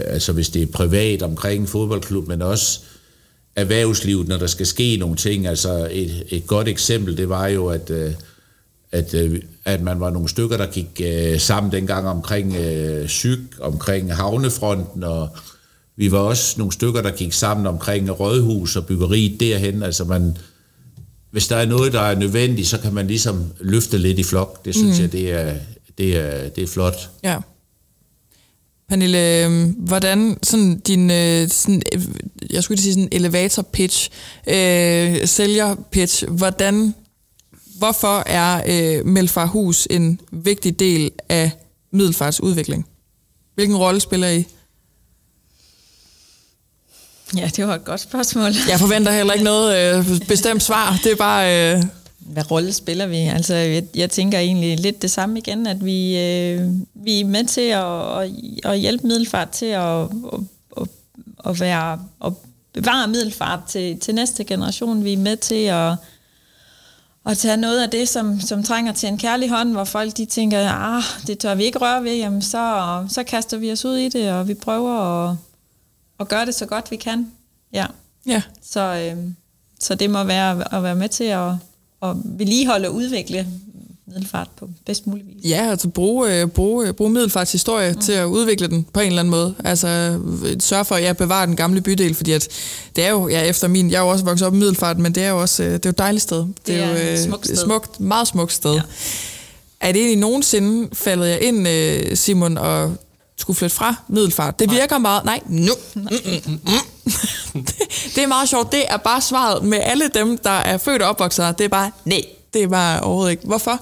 altså hvis det er privat omkring fodboldklub, men også erhvervslivet, når der skal ske nogle ting. Altså et godt eksempel, det var jo, at man var nogle stykker, der gik sammen dengang omkring Syg, omkring Havnefronten, og vi var også nogle stykker, der gik sammen omkring Rådhus og byggeriet derhen. Altså hvis der er noget, der er nødvendigt, så kan man ligesom løfte lidt i flok. Det synes jeg, det er flot. Ja. Pernille, hvordan sådan din, sådan, jeg skulle sige sådan elevator pitch, sælger pitch, hvorfor er Middelfarthus en vigtig del af Middelfarts udvikling? Hvilken rolle spiller I? Ja, det var et godt spørgsmål. Jeg forventer heller ikke noget bestemt svar. Det er bare... Hvad rolle spiller vi? Altså, jeg tænker egentlig lidt det samme igen, at vi er med til at hjælpe Middelfart til at bevare Middelfart til næste generation. Vi er med til at tage noget af det, som trænger til en kærlig hånd, hvor folk de tænker, det tør vi ikke røre ved, jamen så kaster vi os ud i det, og vi prøver at gøre det så godt vi kan. Ja. Så det må være at være med til at vedligeholde og udvikle Middelfart på bedst mulig vis. Ja, altså bruge Middelfarts historie til at udvikle den på en eller anden måde. Altså sørge for at bevare den gamle bydel, fordi at det er jo, jeg er jo også vokset op i Middelfart, men det er jo også det er jo et dejligt sted. Det er jo et smukt, meget smukt sted. Ja. Er det egentlig nogensinde faldet jeg ind, Simon, og skulle flytte fra Middelfart? Det virker meget... Nej, nu. Det er meget sjovt. Det er bare svaret med alle dem, der er født og opvokset. Det er bare, nej, det er bare overhovedet ikke. Hvorfor?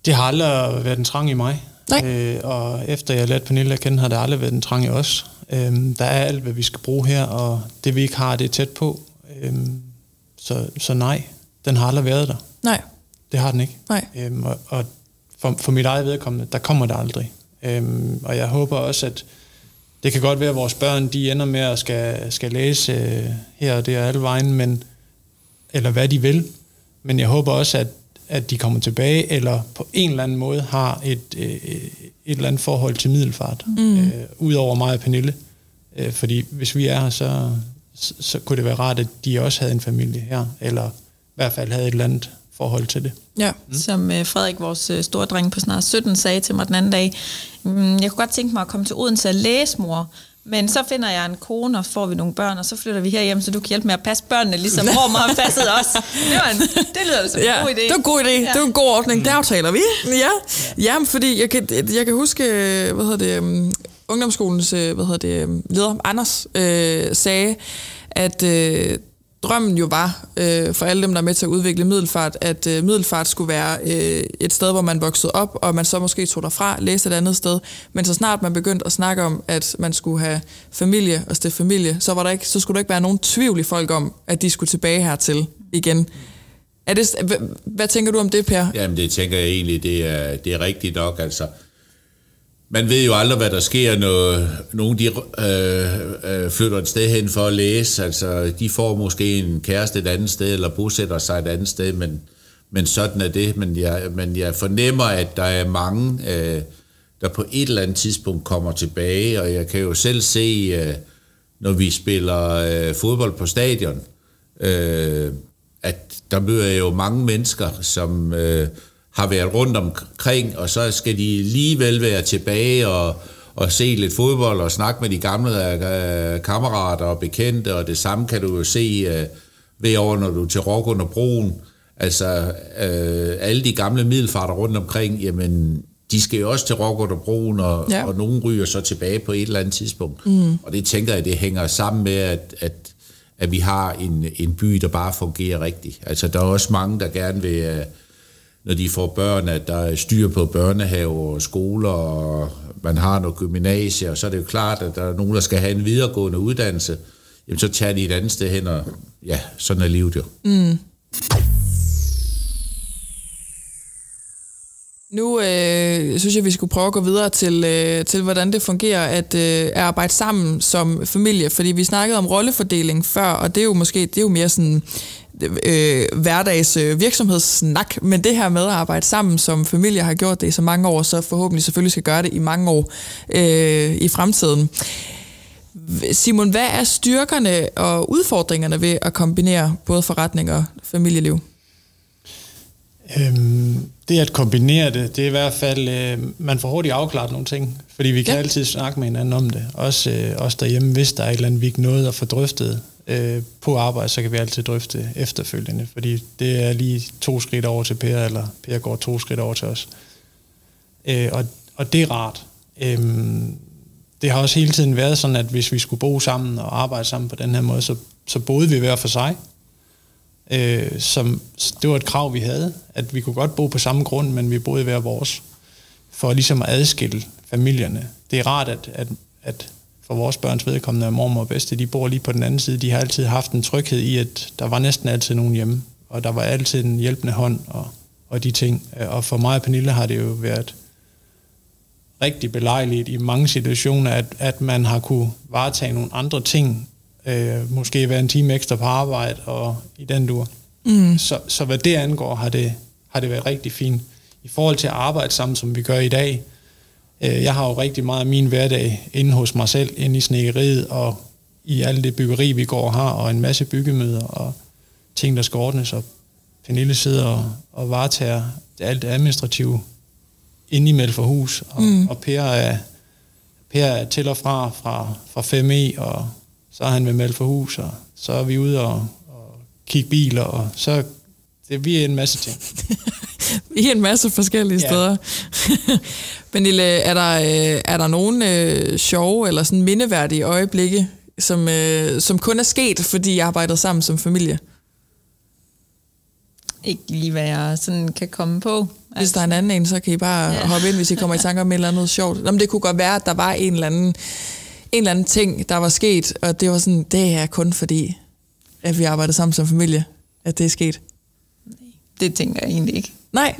Det har aldrig været en trang i mig. Og efter jeg lærte Pernille at kende, har det aldrig været en trang i os. Der er alt, hvad vi skal bruge her, og det vi ikke har, det er tæt på. Så nej, den har aldrig været der. Nej. Det har den ikke. Nej. Og for mit eget vedkommende, der kommer det aldrig. Og jeg håber også, at det kan godt være, at vores børn de ender med at skal læse her og der alle vejen, eller hvad de vil. Men jeg håber også, at de kommer tilbage, eller på en eller anden måde har et eller andet forhold til Middelfart, udover mig og Pernille. Fordi hvis vi er her, så kunne det være rart, at de også havde en familie her, eller i hvert fald havde et eller andet forhold til det. Ja. Som Frederik, vores store dreng på snart 17, sagde til mig den anden dag, jeg kunne godt tænke mig at komme til Odense og læse, mor, men så finder jeg en kone, og får vi nogle børn, og så flytter vi herhjem, så du kan hjælpe med at passe børnene, ligesom mormor har passet os. Det lyder som en god idé. Det er en god idé. Ja. Det er en god ordning. Det aftaler vi. Ja, fordi jeg kan huske, ungdomsskolens leder, Anders, sagde, at drømmen jo var, for alle dem, der er med til at udvikle Middelfart, at Middelfart skulle være et sted, hvor man voksede op, og man så måske tog derfra, læste et andet sted. Men så snart man begyndte at snakke om, at man skulle have familie og stifte familie, så skulle der ikke være nogen tvivl i folk om, at de skulle tilbage hertil igen. Hvad tænker du om det, Per? Jamen, det tænker jeg egentlig, det er rigtigt nok, altså. Man ved jo aldrig, hvad der sker, når nogen de flytter et sted hen for at læse. Altså, de får måske en kæreste et andet sted, eller bosætter sig et andet sted, men sådan er det. Men jeg fornemmer, at der er mange, der på et eller andet tidspunkt kommer tilbage, og jeg kan jo selv se, når vi spiller fodbold på stadion, at der møder jeg jo mange mennesker, som har været rundt omkring, og så skal de alligevel være tilbage og se lidt fodbold og snakke med de gamle kammerater og bekendte, og det samme kan du jo se ved over, når du er til Rock under broen. Altså, alle de gamle middelfarter rundt omkring, jamen, de skal jo også til Rock under broen, og nogen ryger så tilbage på et eller andet tidspunkt. Og det tænker jeg, det hænger sammen med, at vi har en by, der bare fungerer rigtigt. Altså, der er også mange, der gerne vil, når de får børn, at der er styr på børnehaver og skoler, og man har noget gymnasie, og så er det jo klart, at der er nogen, der skal have en videregående uddannelse, jamen så tager de et andet sted hen, og ja, sådan er livet jo. Nu synes jeg, vi skulle prøve at gå videre til hvordan det fungerer at arbejde sammen som familie, fordi vi snakkede om rollefordeling før, og det er jo mere sådan hverdags virksomhedssnak, men det her med at arbejde sammen som familie har gjort det i så mange år, så forhåbentlig selvfølgelig skal gøre det i mange år i fremtiden. Simon, hvad er styrkerne og udfordringerne ved at kombinere både forretning og familieliv? Det at kombinere det er i hvert fald, man får hurtigt afklaret nogle ting, fordi vi kan altid snakke med hinanden om det. Også derhjemme, hvis der er et eller andet, vi ikke nåede at få drøftet på arbejde, så kan vi altid drøfte efterfølgende, fordi det er lige 2 skridt over til Per, eller Per går 2 skridt over til os. Og det er rart. Det har også hele tiden været sådan, at hvis vi skulle bo sammen og arbejde sammen på den her måde, så boede vi hver for sig. Det var et krav, vi havde, at vi kunne godt bo på samme grund, men vi boede hver vores, for ligesom at adskille familierne. Det er rart, at for vores børns vedkommende, mormor og bedste, de bor lige på den anden side. De har altid haft en tryghed i, at der var næsten altid nogen hjemme, og der var altid en hjælpende hånd og de ting. Og for mig og Pernille har det jo været rigtig belejligt i mange situationer, at man har kunne varetage nogle andre ting, måske være en time ekstra på arbejde, og i den dur. Så hvad det angår, har det været rigtig fint. I forhold til at arbejde sammen, som vi gør i dag, jeg har jo rigtig meget af min hverdag inde hos mig selv, inde i snedkeriet, og i alt det byggeri, vi går og har, og en masse byggemøder, og ting, der skal ordnes, og Pernille sidder og varetager alt det administrative inde i Melforhus, og Per er til og fra 5E, og så er han med Melforhus, og så er vi ude og kigge biler, og så vi er en masse ting. Vi er en masse forskellige steder. Pernille, er der nogle sjove eller sådan mindeværdige øjeblikke, som kun er sket, fordi jeg arbejder sammen som familie? Ikke lige, hvad jeg sådan kan komme på. Hvis der er en anden en, så kan I bare hoppe ind, hvis I kommer i tanke om et eller andet sjovt. Nå, men det kunne godt være, at der var en eller anden ting, der var sket, og det var sådan, det er kun fordi, at vi arbejder sammen som familie, at det er sket. Det tænker jeg egentlig ikke. Nej.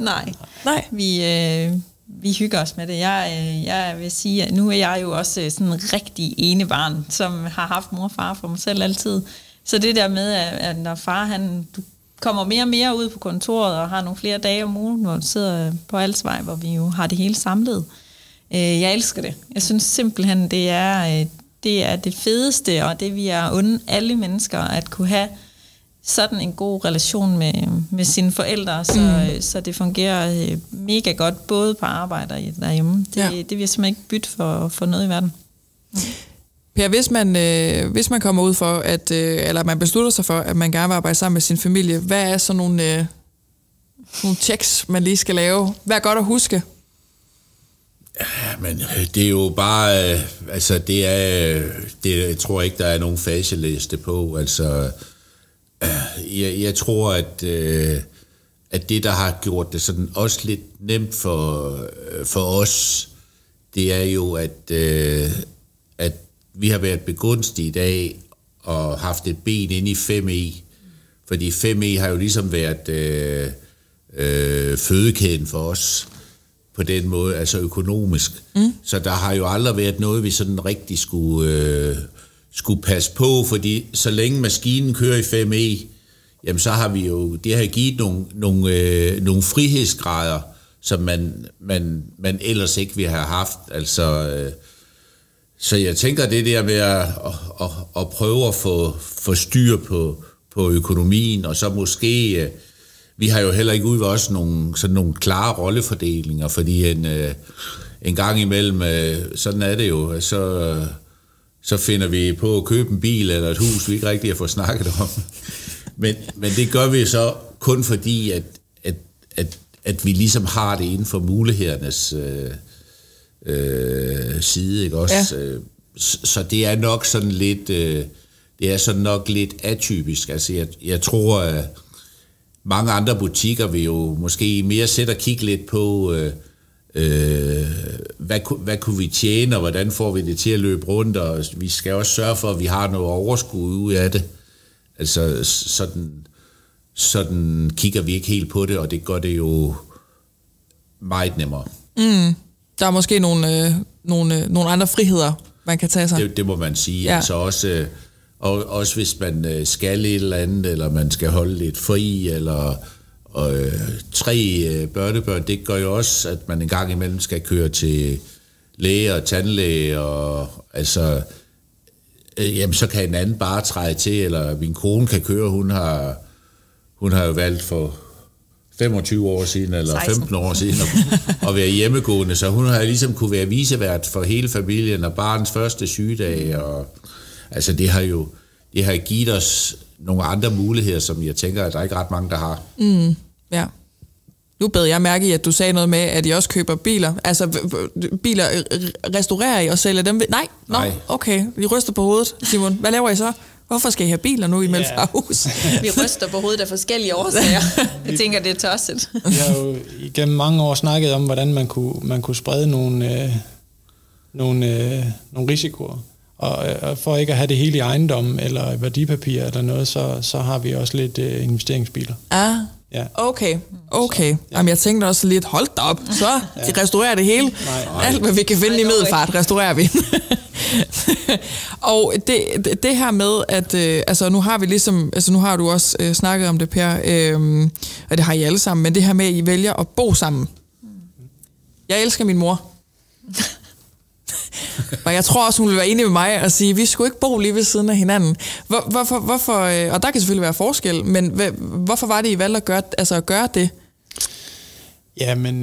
Vi hygger os med det. Jeg vil sige, at nu er jeg jo også sådan en rigtig ene barn, som har haft mor og far for mig selv altid. Så det der med, at når far du kommer mere og mere ud på kontoret og har nogle flere dage om ugen, hvor du sidder på Alsvej, hvor vi jo har det hele samlet. Jeg elsker det. Jeg synes simpelthen, det er det fedeste, og det vi er unde alle mennesker, at kunne have sådan en god relation med sine forældre, så det fungerer mega godt, både på arbejde og derhjemme. Det vil jeg simpelthen ikke bytte for noget i verden. Per, hvis man kommer ud for, eller man beslutter sig for, at man gerne vil arbejde sammen med sin familie, hvad er så nogle checks, man lige skal lave? Hvad er godt at huske? Ja, men det er jo bare, jeg tror ikke, der er nogen faseliste på. Altså, jeg tror, at det, der har gjort det sådan også lidt nemt for os, det er jo, at vi har været begunstiget af og haft et ben inde i 5E, fordi 5E har jo ligesom været fødekæden for os på den måde, altså økonomisk. Så der har jo aldrig været noget, vi sådan rigtig skulle passe på, fordi så længe maskinen kører i 5E, jamen så har vi jo, det har givet nogle frihedsgrader, som man ellers ikke ville have haft. Altså, så jeg tænker det der med at prøve at få styr på økonomien, og så måske, vi har jo heller ikke ud ved os nogle klare rollefordelinger, fordi en gang imellem, sådan er det jo, så finder vi på at købe en bil eller et hus, vi ikke rigtig har fået snakket om. Men det gør vi så kun fordi, at vi ligesom har det inden for mulighedernes side, ikke også? Ja. Så det er nok sådan lidt, atypisk. Altså jeg tror, at mange andre butikker vil jo måske mere sætte og kigge lidt på, hvad kunne vi tjene, og hvordan får vi det til at løbe rundt, og vi skal også sørge for, at vi har noget overskud ud af det. Altså sådan kigger vi ikke helt på det, og det gør det jo meget nemmere. Der er måske nogle andre friheder, man kan tage sig. Det må man sige. Ja. Altså også hvis man skal et eller andet, eller man skal holde lidt fri, eller 3 børnebørn, det gør jo også, at man en gang imellem skal køre til læge og tandlæge, og altså, jamen så kan en anden bare træde til, eller min kone kan køre, hun har jo valgt for 25 år siden, eller 16. 15 år siden, og være hjemmegående, så hun har ligesom kunne være vicevært for hele familien, og barnets første sygedag, og altså det har givet os nogle andre muligheder, som jeg tænker, at der er ikke ret mange, der har. Ja. Nu bed jeg mærke i, at du sagde noget med, at I også køber biler. Altså, biler restaurerer I og sælger dem? Nej. Okay. Vi ryster på hovedet. Simon, hvad laver I så? Hvorfor skal I have biler nu i Middelfarthus? Vi ryster på hovedet af forskellige årsager. Jeg tænker, det er tosset. Vi har jo igennem mange år snakket om, hvordan man kunne sprede nogle risikoer. Og for ikke at have det hele i ejendom eller værdipapirer eller noget, så har vi også lidt investeringsbiler. Ja. Okay. Jamen, jeg tænkte også lidt, hold da op, så de restaurerer det hele. Nej. Alt, hvad vi kan finde i Middelfart, restaurerer vi. Og det her med, at altså nu har vi ligesom, altså nu har du også snakket om det, Per, og det har I alle sammen, men det her med, at I vælger at bo sammen. Jeg elsker min mor. Og jeg tror også, hun vil være enig med mig og sige, at vi skulle ikke bo lige ved siden af hinanden. Hvorfor, og der kan selvfølgelig være forskel, men hvorfor var det, I valgte at gøre det? Ja, men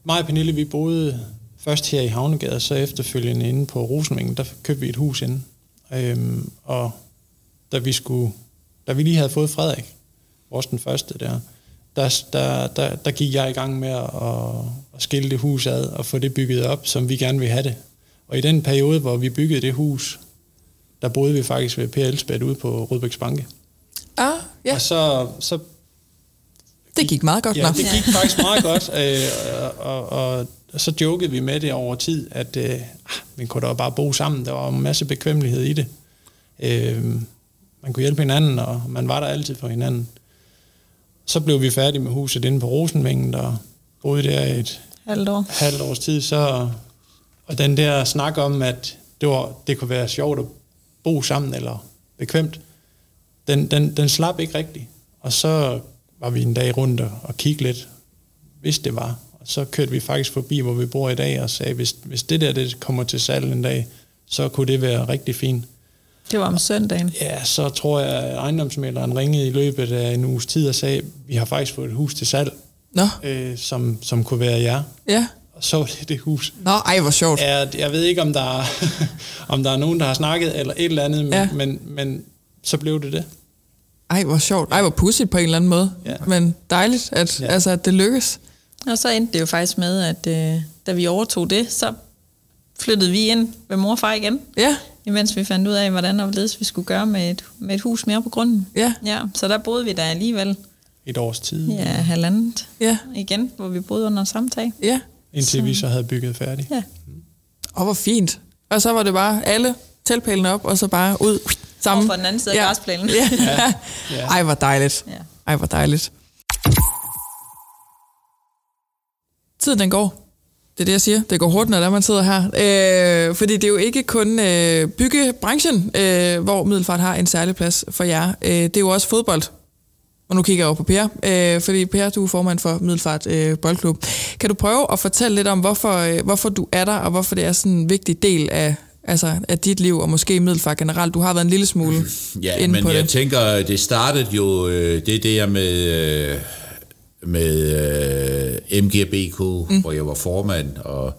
mig og Pernille, vi boede først her i Havnegade, så efterfølgende inde på Rosenvingen, der købte vi et hus inde. Og da vi lige havde fået Frederik, vores den første der gik jeg i gang med at skille det hus ad og få det bygget op, som vi gerne vil have det. Og i den periode, hvor vi byggede det hus, der boede vi faktisk ved Per Elsbeth ude på Rødbæks Banke. Ja. Og så det gik meget godt. Ja, det gik faktisk meget godt. Og så jokede vi med det over tid, at vi kunne da bare bo sammen. Der var en masse bekvemmelighed i det. Man kunne hjælpe hinanden, og man var der altid for hinanden. Så blev vi færdige med huset inde på Rosenvingen, der boede der et halvt års tid. Og den der snak om, at det kunne være sjovt at bo sammen eller bekvemt, den slap ikke rigtigt. Og så var vi en dag rundt og kiggede lidt, hvis det var. Og så kørte vi faktisk forbi, hvor vi bor i dag, og sagde, hvis det kommer til salg en dag, så kunne det være rigtig fint. Det var om søndagen. Ja, så tror jeg, at ejendomsmægleren ringede i løbet af en uges tid og sagde, vi har faktisk fået et hus til salg, som kunne være jer. Ja. Og så var det hus. Nå, ej, hvor sjovt. Jeg ved ikke, om der er nogen, der har snakket eller et eller andet, men så blev det. Ej, hvor sjovt. Ej, hvor pudsigt på en eller anden måde. Ja. Men dejligt, at det lykkes. Og så endte det jo faktisk med, at da vi overtog det, så flyttede vi ind ved mor og far igen. Ja. Imens vi fandt ud af, hvordan og hvorledes vi skulle gøre med et hus mere på grunden. Ja. Så der boede vi der alligevel. Et års tid. Ja, halvandet. Ja. Igen, hvor vi boede under samme tag. Ja. Indtil vi så havde bygget færdigt. Ja. Og hvor fint. Og så var det bare alle teltpælene op, og så bare ud sammen. Over på den anden side af græsplænen. Ja. Ej, hvor dejligt. Ja. Ej, hvor dejligt. Tiden den går. Det er det, jeg siger. Det går hurtigt, når man sidder her. Fordi det er jo ikke kun byggebranchen, hvor Middelfart har en særlig plads for jer. Det er jo også fodbold. Og nu kigger jeg over på Per, fordi Per, du er formand for Middelfart Boldklub. Kan du prøve at fortælle lidt om, hvorfor du er der, og hvorfor det er sådan en vigtig del af dit liv, og måske Middelfart generelt? Du har været en lille smule inde på det. Ja, men jeg tænker, det startede jo det der med MGBK, hvor jeg var formand, og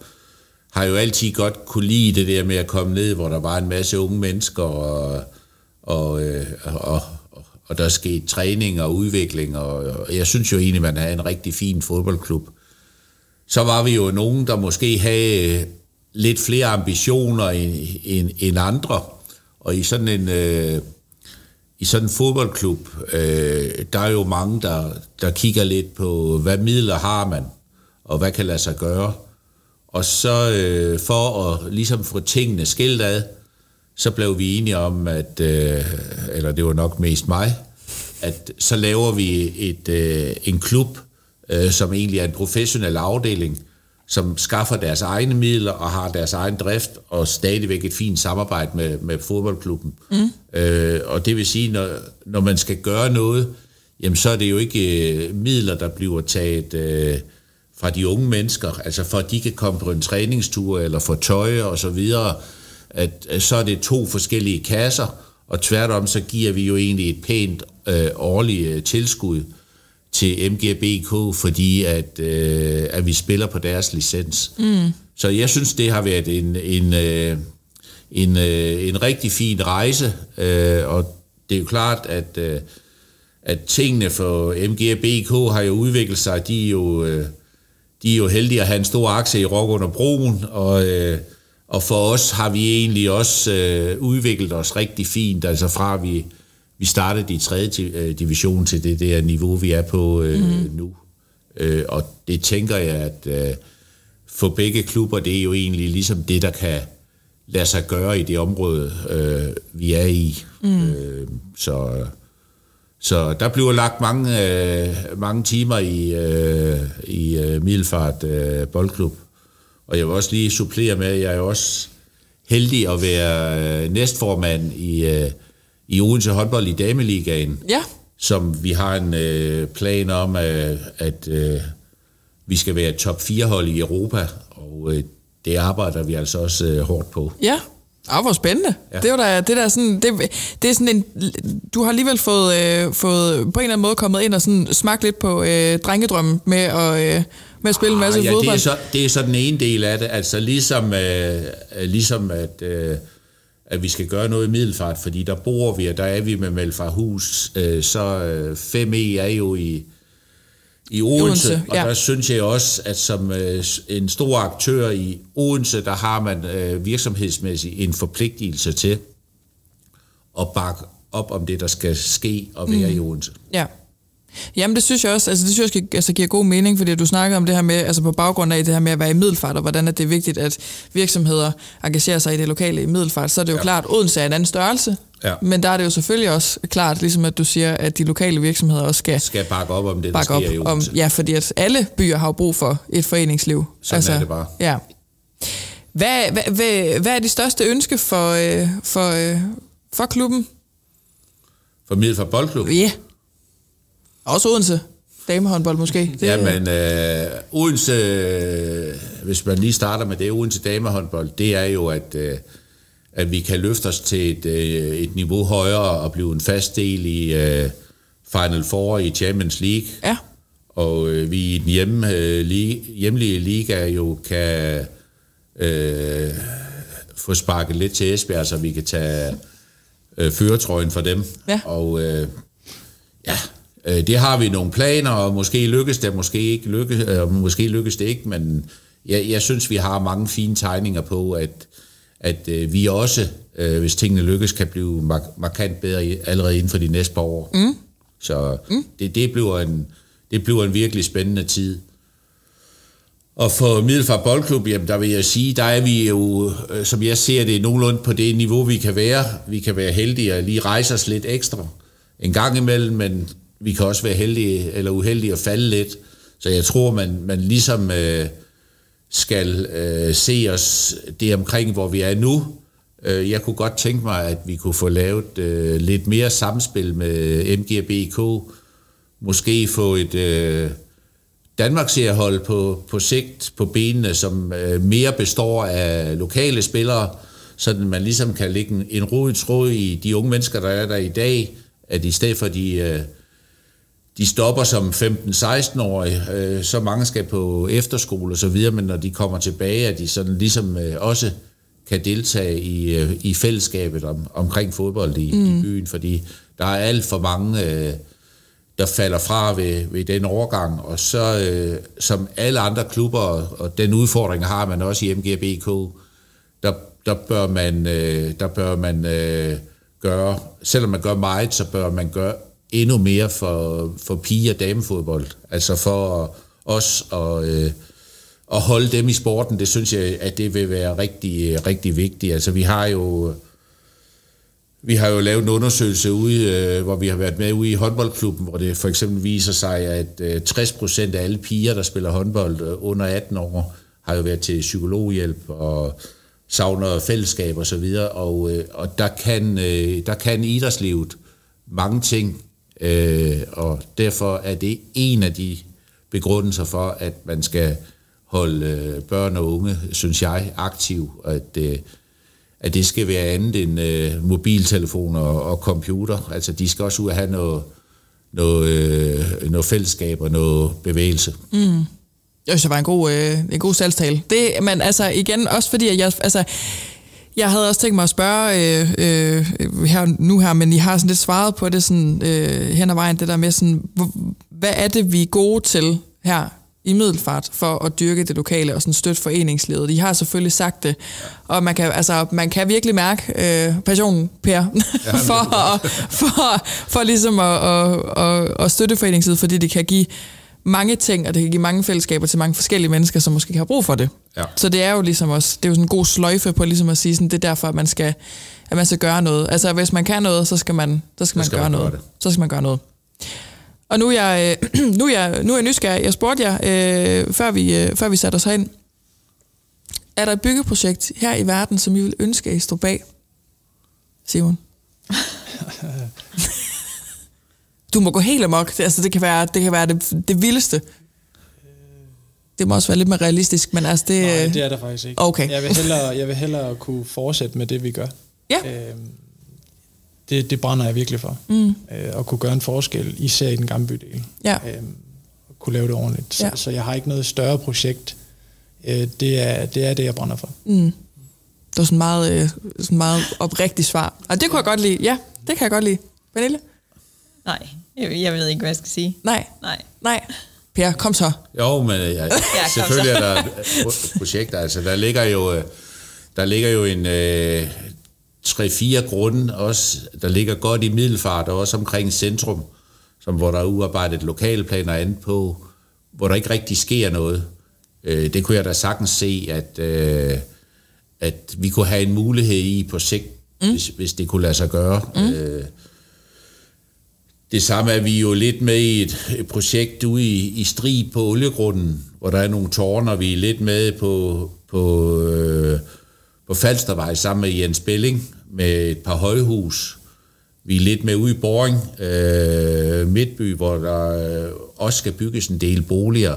har jo altid godt kunne lide det der med at komme ned, hvor der var en masse unge mennesker, og der skete træning og udvikling, og jeg synes jo egentlig, man havde en rigtig fin fodboldklub. Så var vi jo nogen, der måske havde lidt flere ambitioner end andre, og i sådan en fodboldklub, der er jo mange, der kigger lidt på, hvad midler har man, og hvad kan lade sig gøre. Og så for at ligesom få tingene skilt ad, så blev vi enige om, at, eller det var nok mest mig, at så laver vi en klub, som egentlig er en professionel afdeling, som skaffer deres egne midler og har deres egen drift, og stadigvæk et fint samarbejde med fodboldklubben. Og det vil sige, når man skal gøre noget, jamen så er det jo ikke midler, der bliver taget fra de unge mennesker, altså for at de kan komme på en træningstur, eller få tøj og så videre, at så er det 2 forskellige kasser, og tværtom så giver vi jo egentlig et pænt årligt tilskud til MGBK, fordi at vi spiller på deres licens. Så jeg synes, det har været en rigtig fin rejse, og det er jo klart, at tingene for MGBK har jo udviklet sig. De er jo heldige at have en stor aktie i Rock under Broen, og for os har vi egentlig også udviklet os rigtig fint, altså fra vi startede i 3. division til det der niveau, vi er på nu. Og det tænker jeg, at for begge klubber, det er jo egentlig ligesom det, der kan lade sig gøre i det område, vi er i. Så der bliver lagt mange timer i Middelfart Boldklub. Og jeg vil også lige supplere med, at jeg er også heldig at være næstformand i Odense håndbold i Dameligaen. Ja. Som vi har en plan om, at vi skal være et top 4-hold i Europa. Og det arbejder vi altså også hårdt på. Ja. Hvor spændende. Ja. Det er sådan en, du har alligevel fået på en eller anden måde kommet ind og sådan smagt lidt på drengedrømmen med at spille en masse fodbold. Det er så den ene del af det, altså ligesom at vi skal gøre noget i Middelfart, fordi der bor vi, og der er vi med Middelfarthus, så 5E er jo i Odense, og der synes jeg også, at som en stor aktør i Odense, der har man virksomhedsmæssigt en forpligtelse til at bakke op om det, der skal ske og være i Odense. Ja. Jamen det synes jeg også, giver god mening, fordi du snakker om det her med, altså på baggrund af det her med at være i Middelfart, og hvordan det er vigtigt, at virksomheder engagerer sig i det lokale i Middelfart, så er det jo klart, at Odense er en anden størrelse, men der er det jo selvfølgelig også klart, ligesom at du siger, at de lokale virksomheder også skal bakke op om det, der sker i Odense. Ja, fordi at alle byer har jo brug for et foreningsliv. Sådan er det bare. Ja. Hvad er de største ønske for klubben? For Middelfart Boldklub? Ja. Også Odense damehåndbold måske. Jamen, Odense, hvis man lige starter med det, Odense damehåndbold, det er jo, at vi kan løfte os til et niveau højere og blive en fast del i Final Four i Champions League. Ja. Og vi i den hjemlige liga jo kan få sparket lidt til Esbjerg, så vi kan tage førertrøjen for dem. Ja. Og det har vi nogle planer, og måske lykkes det, måske lykkes det ikke, men jeg synes, vi har mange fine tegninger på, at vi også, hvis tingene lykkes, kan blive markant bedre allerede inden for de næste par år. Så det bliver en virkelig spændende tid. Og for Middelfart Boldklub, jamen, der vil jeg sige, der er vi jo, som jeg ser det, nogenlunde på det niveau, vi kan være. Vi kan være heldige at lige rejse os lidt ekstra en gang imellem, men vi kan også være heldige eller uheldige at falde lidt. Så jeg tror, man ligesom skal se os det omkring, hvor vi er nu. Jeg kunne godt tænke mig, at vi kunne få lavet lidt mere samspil med MGBK. Måske få et Danmarksseriehold på sigt på benene, som mere består af lokale spillere, så man ligesom kan lægge en rød tråd i de unge mennesker, der er der i dag, at i stedet for de stopper som 15-16-årige, så mange skal på efterskole og så videre, men når de kommer tilbage, at de sådan ligesom også kan deltage i fællesskabet omkring fodbold i byen, fordi der er alt for mange, der falder fra ved den overgang, og så som alle andre klubber, og den udfordring har man også i MGBK, der bør man gøre, selvom man gør meget, så bør man gøre endnu mere for pige- og damefodbold. Altså for os at holde dem i sporten, det synes jeg, at det vil være rigtig, rigtig vigtigt. Altså vi har jo lavet en undersøgelse ude, hvor vi har været med ude i håndboldklubben, hvor det for eksempel viser sig, at 60% af alle piger, der spiller håndbold under 18 år, har jo været til psykologhjælp og savner fællesskab og så videre. Og der kan idrætslivet mange ting, og derfor er det en af de begrundelser for, at man skal holde børn og unge, synes jeg, aktiv, at det skal være andet end mobiltelefoner og computer. Altså, de skal også ud og have noget noget fællesskab og noget bevægelse. Jeg synes, det var en god salgstale. Men altså igen, også fordi jeg havde også tænkt mig at spørge her, men I har sådan lidt svaret på det sådan, hen ad vejen, det der med sådan, hvad er det, vi er gode til her i Middelfart for at dyrke det lokale og sådan støtte foreningslivet? I har selvfølgelig sagt det, og man kan virkelig mærke passionen, Per, for ligesom at støtte foreningslivet, fordi det kan give mange ting, og det kan give mange fællesskaber til mange forskellige mennesker, som måske ikke har brug for det. Ja. Så det er jo ligesom også, det er jo sådan en god sløjfe på ligesom at sige, sådan, det er derfor, at man skal gøre noget. Altså, hvis man kan noget, så skal man gøre noget. Så skal man gøre noget. Og nu er jeg nysgerrig. Jeg spurgte jer, før vi satte os herind, er der et byggeprojekt her i verden, som I vil ønske, at I stod bag? Simon? Du må gå helt amok. Altså, det kan være det vildeste. Det må også være lidt mere realistisk, men altså det... Nej, det er der faktisk ikke. Okay. Jeg vil hellere kunne fortsætte med det, vi gør. Ja. Det brænder jeg virkelig for. At kunne gøre en forskel, især i den gamle bydel. Ja. Kunne lave det ordentligt. Ja. Så jeg har ikke noget større projekt. Det er det, jeg brænder for. Det var sådan meget oprigtigt svar. Og det kunne jeg godt lide. Ja, det kan jeg godt lide. Pernille? Nej, jeg ved ikke, hvad jeg skal sige. Nej. Per, kom så. Jo, men selvfølgelig er der projekter. Altså, der ligger jo en 3-4 grunde også, der ligger godt i Middelfart, og også omkring centrum, hvor der er udarbejdet lokalplaner og andet på, hvor der ikke rigtig sker noget. Det kunne jeg da sagtens se, at vi kunne have en mulighed i på sigt, hvis det kunne lade sig gøre. Det samme er vi jo lidt med i et projekt ude i Strib på oliegrunden, hvor der er nogle tårner, vi er lidt med på Falstervej sammen med Jens Belling med et par højhus. Vi er lidt med ude i Boring, Midtby, hvor der også skal bygges en del boliger,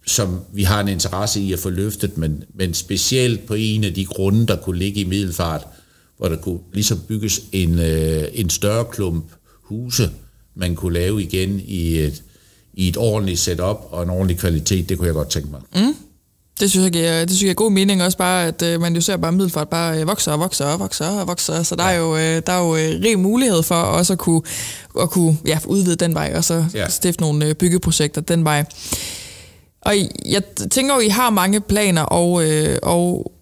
som vi har en interesse i at få løftet, men specielt på en af de grunde, der kunne ligge i Middelfart, hvor der kunne ligesom bygges en større klump huse, man kunne lave igen i et ordentligt setup og en ordentlig kvalitet. Det kunne jeg godt tænke mig. Det synes jeg er god mening også bare, at man jo ser bare Middelfart bare vokser. Så der er jo rig mulighed for også at kunne udvide den vej, og så stifte nogle byggeprojekter den vej. Og jeg tænker jo, I har mange planer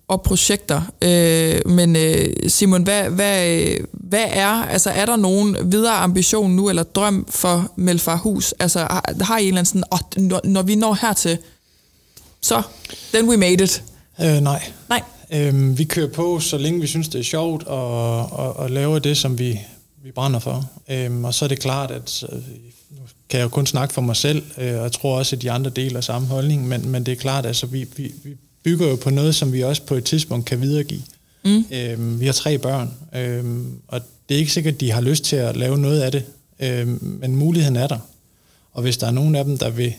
og projekter, men Simon, hvad er der nogen videre ambition nu, eller drøm for Middelfarthus? Altså, har I en eller anden sådan, når vi når hertil, så, then we made it? Nej. Vi kører på, så længe vi synes, det er sjovt, og laver det, som vi brænder for. Og så er det klart, at nu kan jeg jo kun snakke for mig selv, og jeg tror også, at de andre deler samme holdning, men det er klart, altså vi bygger jo på noget, som vi også på et tidspunkt kan videregive. Vi har 3 børn, og det er ikke sikkert, at de har lyst til at lave noget af det, men muligheden er der. Og hvis der er nogen af dem, der vil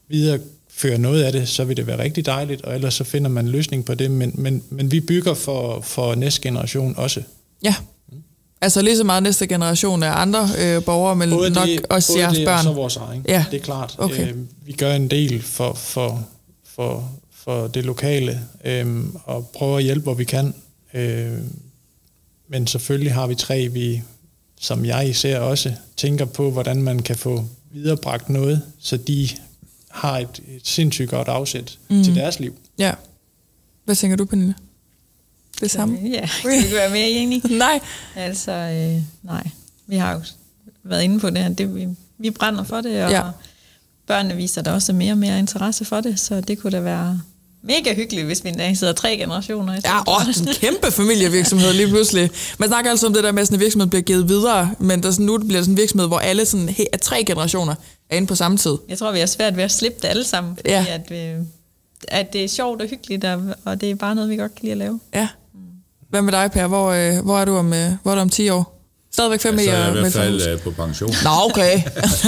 videreføre noget af det, så vil det være rigtig dejligt, og ellers så finder man en løsning på det, men vi bygger for næste generation også. Ja, altså lige så meget næste generation af andre borgere, men nok også jeres børn. Og så vores egen, det er klart. Okay. Vi gør en del for det lokale, og prøver at hjælpe, hvor vi kan. Men selvfølgelig har vi 3, som jeg især også tænker på, hvordan man kan få viderebragt noget, så de har et sindssygt godt afsæt til deres liv. Ja. Hvad tænker du, Pernille? Det samme? Ja, kan ikke være mere enige. Nej. Altså, nej. Vi har jo været inde på det her. Vi brænder for det, og børnene viser der også mere og mere interesse for det, så det kunne da være mega hyggeligt, hvis vi en dag sidder 3 generationer. En kæmpe familievirksomhed lige pludselig. Man snakker altså om det der med, at sådan en virksomhed bliver givet videre, men der sådan, nu bliver det sådan en virksomhed, hvor alle sådan, 3 generationer er inde på samme tid. Jeg tror, vi har svært ved at slippe det alle sammen, fordi at det er sjovt og hyggeligt, og det er bare noget, vi godt kan lide at lave. Ja. Hvad med dig, Per? Hvor er du om 10 år? Stadigvæk 5 så er jeg i hvert fald på pension. Nå, okay.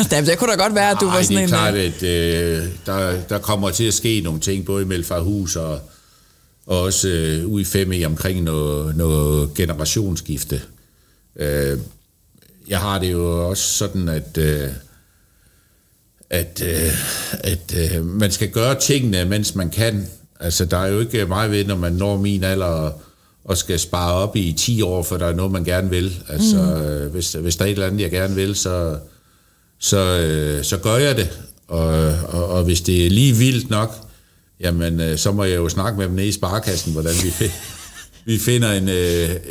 Det kunne da godt være, at du var sådan en... det er klart, at der kommer til at ske nogle ting, både i Middelfarthus og også ude i 5 omkring noget generationsskifte. jeg har det jo også sådan, at man skal gøre tingene, mens man kan. Altså, der er jo ikke meget ved, når man når min alder og skal spare op i 10 år, for der er noget, man gerne vil. Altså, hvis der er et eller andet, jeg gerne vil, så gør jeg det. Og hvis det er lige vildt nok, jamen, så må jeg jo snakke med dem nede i sparekassen, hvordan vi finder en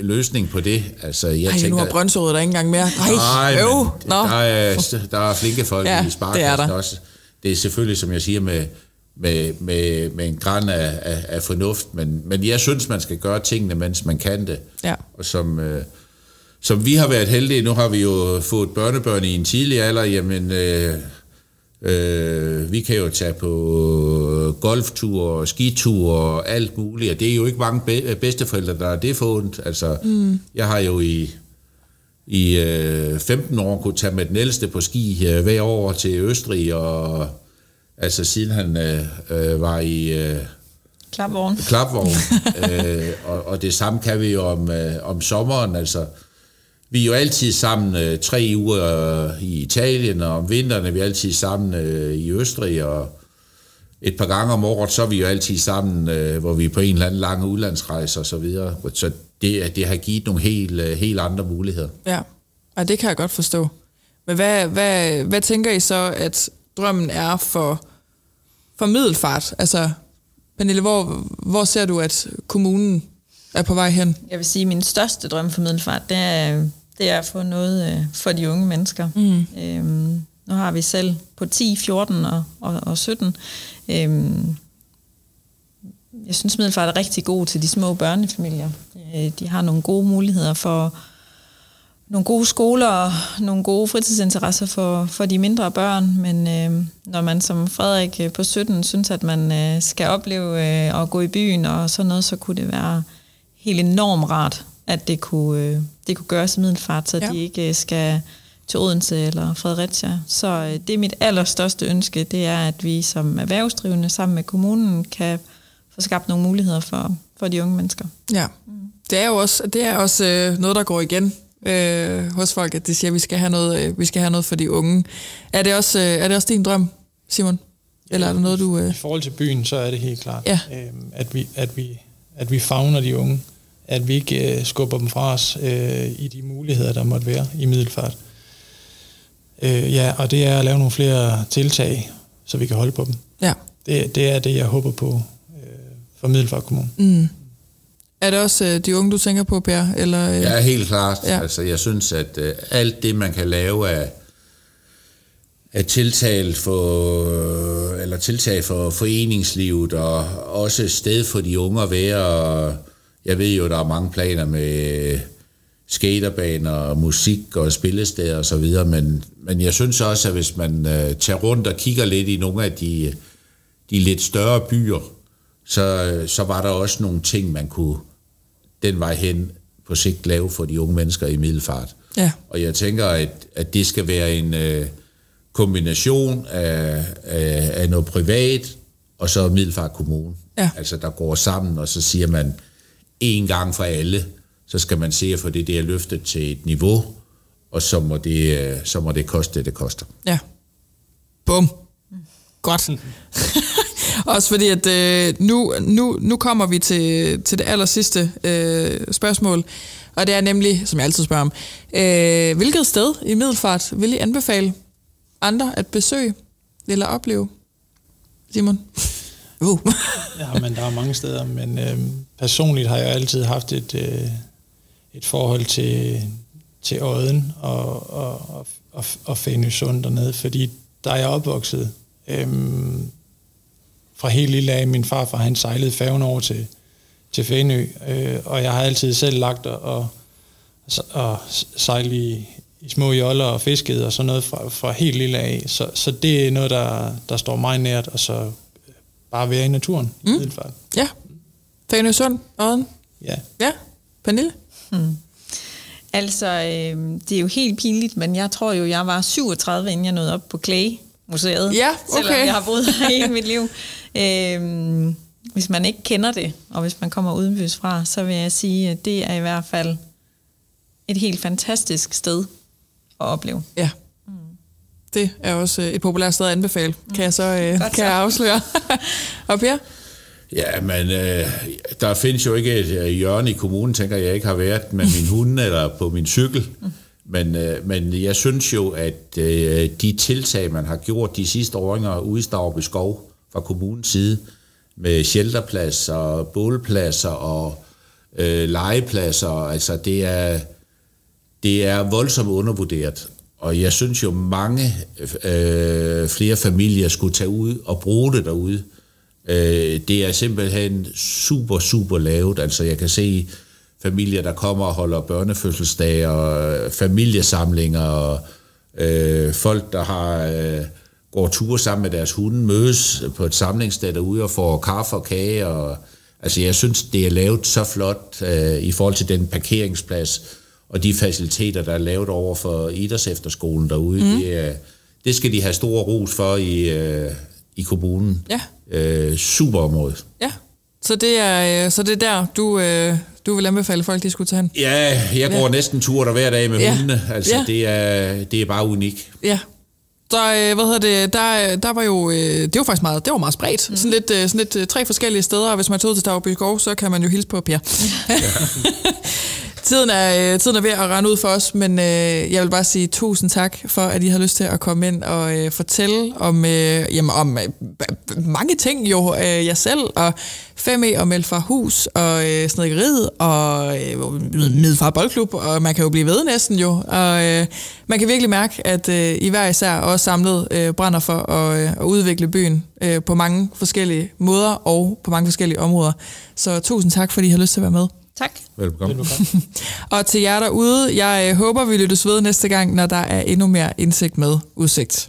løsning på det. Altså, jeg tænker, nu har Brøndsåret der ikke engang mere. Nej, der er flinke folk i sparekassen også. Det er selvfølgelig, som jeg siger, med en gran af fornuft, men jeg synes, man skal gøre tingene, mens man kan det. Ja. Og som vi har været heldige, nu har vi jo fået børnebørn i en tidlig alder, jamen vi kan jo tage på golfture og skiture og alt muligt, og det er jo ikke mange bedsteforældre, der er det forundt. Altså, jeg har jo i 15 år kunne tage med den ældste på ski hver år til Østrig, og altså siden han var i klapvogn. Og det samme kan vi jo om sommeren. Altså, vi er jo altid sammen 3 uger i Italien, og om vinteren er vi altid sammen i Østrig, og et par gange om året, så er vi jo altid sammen, hvor vi er på en eller anden lang udlandsrejse og så videre. Så det har givet nogle helt andre muligheder. Ja, og det kan jeg godt forstå. Men hvad tænker I så, at drømmen er for Middelfart? Altså, Pernille, hvor ser du, at kommunen er på vej hen? Jeg vil sige, at min største drøm for Middelfart, det er at få noget for de unge mennesker. Nu har vi selv på 10, 14 og 17. Jeg synes, Middelfart er rigtig god til de små børnefamilier. De har nogle gode muligheder for nogle gode skoler og nogle gode fritidsinteresser for de mindre børn, men når man som Frederik på 17 synes, at man skal opleve at gå i byen og sådan noget, så kunne det være helt enormt rart, at det kunne gøres i Middelfart, så de ikke skal til Odense eller Fredericia. Så det er mit allerstørste ønske, det er, at vi som erhvervsdrivende sammen med kommunen kan få skabt nogle muligheder for de unge mennesker. Ja, det er også noget, der går igen hos folk, at de siger, at vi skal have noget for de unge. Er det også din drøm, Simon? Eller er det noget, du... I forhold til byen, så er det helt klart, at vi favner de unge, at vi ikke skubber dem fra os i de muligheder, der måtte være i Middelfart. Og det er at lave nogle flere tiltag, så vi kan holde på dem. Ja. Det er det, jeg håber på for Middelfart Kommune. Er det også de unge, du tænker på, Per? Eller, Ja, helt klart. Ja. Altså, jeg synes, at alt det, man kan lave af tiltag for foreningslivet, og også et sted for de unge at være. Og jeg ved jo, der er mange planer med skaterbaner, musik og spillesteder og så videre, men jeg synes også, at hvis man tager rundt og kigger lidt i nogle af de lidt større byer, så var der også nogle ting, man kunne den vej hen på sigt lave for de unge mennesker i Middelfart. Ja. Og jeg tænker, at det skal være en kombination af noget privat, og så Middelfart Kommune. Ja. Altså, der går sammen, og så siger man en gang for alle, så skal man se for det er løftet til et niveau, og så må det koste det koster. Ja. Bum. Godt. Også fordi, at nu kommer vi til det aller sidste spørgsmål, og det er nemlig, som jeg altid spørger om, hvilket sted i Middelfart vil I anbefale andre at besøge eller opleve? Simon? Ja, men der er mange steder, men personligt har jeg altid haft et forhold til Odden og Fænøsund dernede, fordi der er jeg opvokset. Fra helt lille af, min farfar, han sejlede færgen over til Fænø, og jeg har altid selv lagt og sejle i små joller og fisket og sådan noget fra helt lille af. Så det er noget, der står mig nært, og så bare være i naturen i Middelfart. Ja. Fænøsund, Odden. Ja. Ja. Pernille? Altså, det er jo helt pinligt, men jeg tror jo, jeg var 37, inden jeg nåede op på Clay-museet. Ja, okay. Selvom jeg har boet her hele mit liv. Hvis man ikke kender det, og hvis man kommer udenbys fra, så vil jeg sige, at det er i hvert fald et helt fantastisk sted opleve. Ja. Det er også et populært sted at anbefale, kan jeg så kan jeg afsløre. Og Per? Ja, men der findes jo ikke et hjørne i kommunen, tænker jeg ikke har været med min hund eller på min cykel. Men jeg synes jo, at de tiltag, man har gjort de sidste åringer ude i Stauby Skov fra kommunens side, med shelterpladser, bålpladser og legepladser, altså det er voldsomt undervurderet. Og jeg synes jo, mange flere familier skulle tage ud og bruge det derude. Det er simpelthen super, super lavt. Altså jeg kan se familier, der kommer og holder børnefødselsdage og familiesamlinger, og folk, der går ture sammen med deres hunde, mødes på et samlingssted derude og får kaffe og kage. Og, altså jeg synes, det er lavet så flot i forhold til den parkeringsplads og de faciliteter, der er lavet over for idrætsefterskolen derude. Det skal de have stor ros for i kommunen. Ja. Super område. Ja, så det er der, du vil anbefale folk, de skulle tage hen? Ja, jeg går næsten tur der hver dag med hundene. Altså, det er bare unikt. Ja. Så, der var jo, det var faktisk meget, det var meget spredt. Sådan lidt 3 forskellige steder, og hvis man tager ud til Stauby Skov, så kan man jo hilse på Per. Ja. Tiden er ved at rende ud for os, men jeg vil bare sige tusind tak for, at I har lyst til at komme ind og fortælle om mange ting jo, jer selv, og 5E og Melfarhus, og snedkeriet, og Middelfart Boldklub, og man kan jo blive ved næsten jo, og man kan virkelig mærke, at I hver især også samlet brænder for at udvikle byen på mange forskellige måder og på mange forskellige områder. Så tusind tak, fordi I har lyst til at være med. Tak. Velbekomme. Og til jer derude, jeg håber, vi lyttes ved næste gang, når der er endnu mere indsigt med udsigt.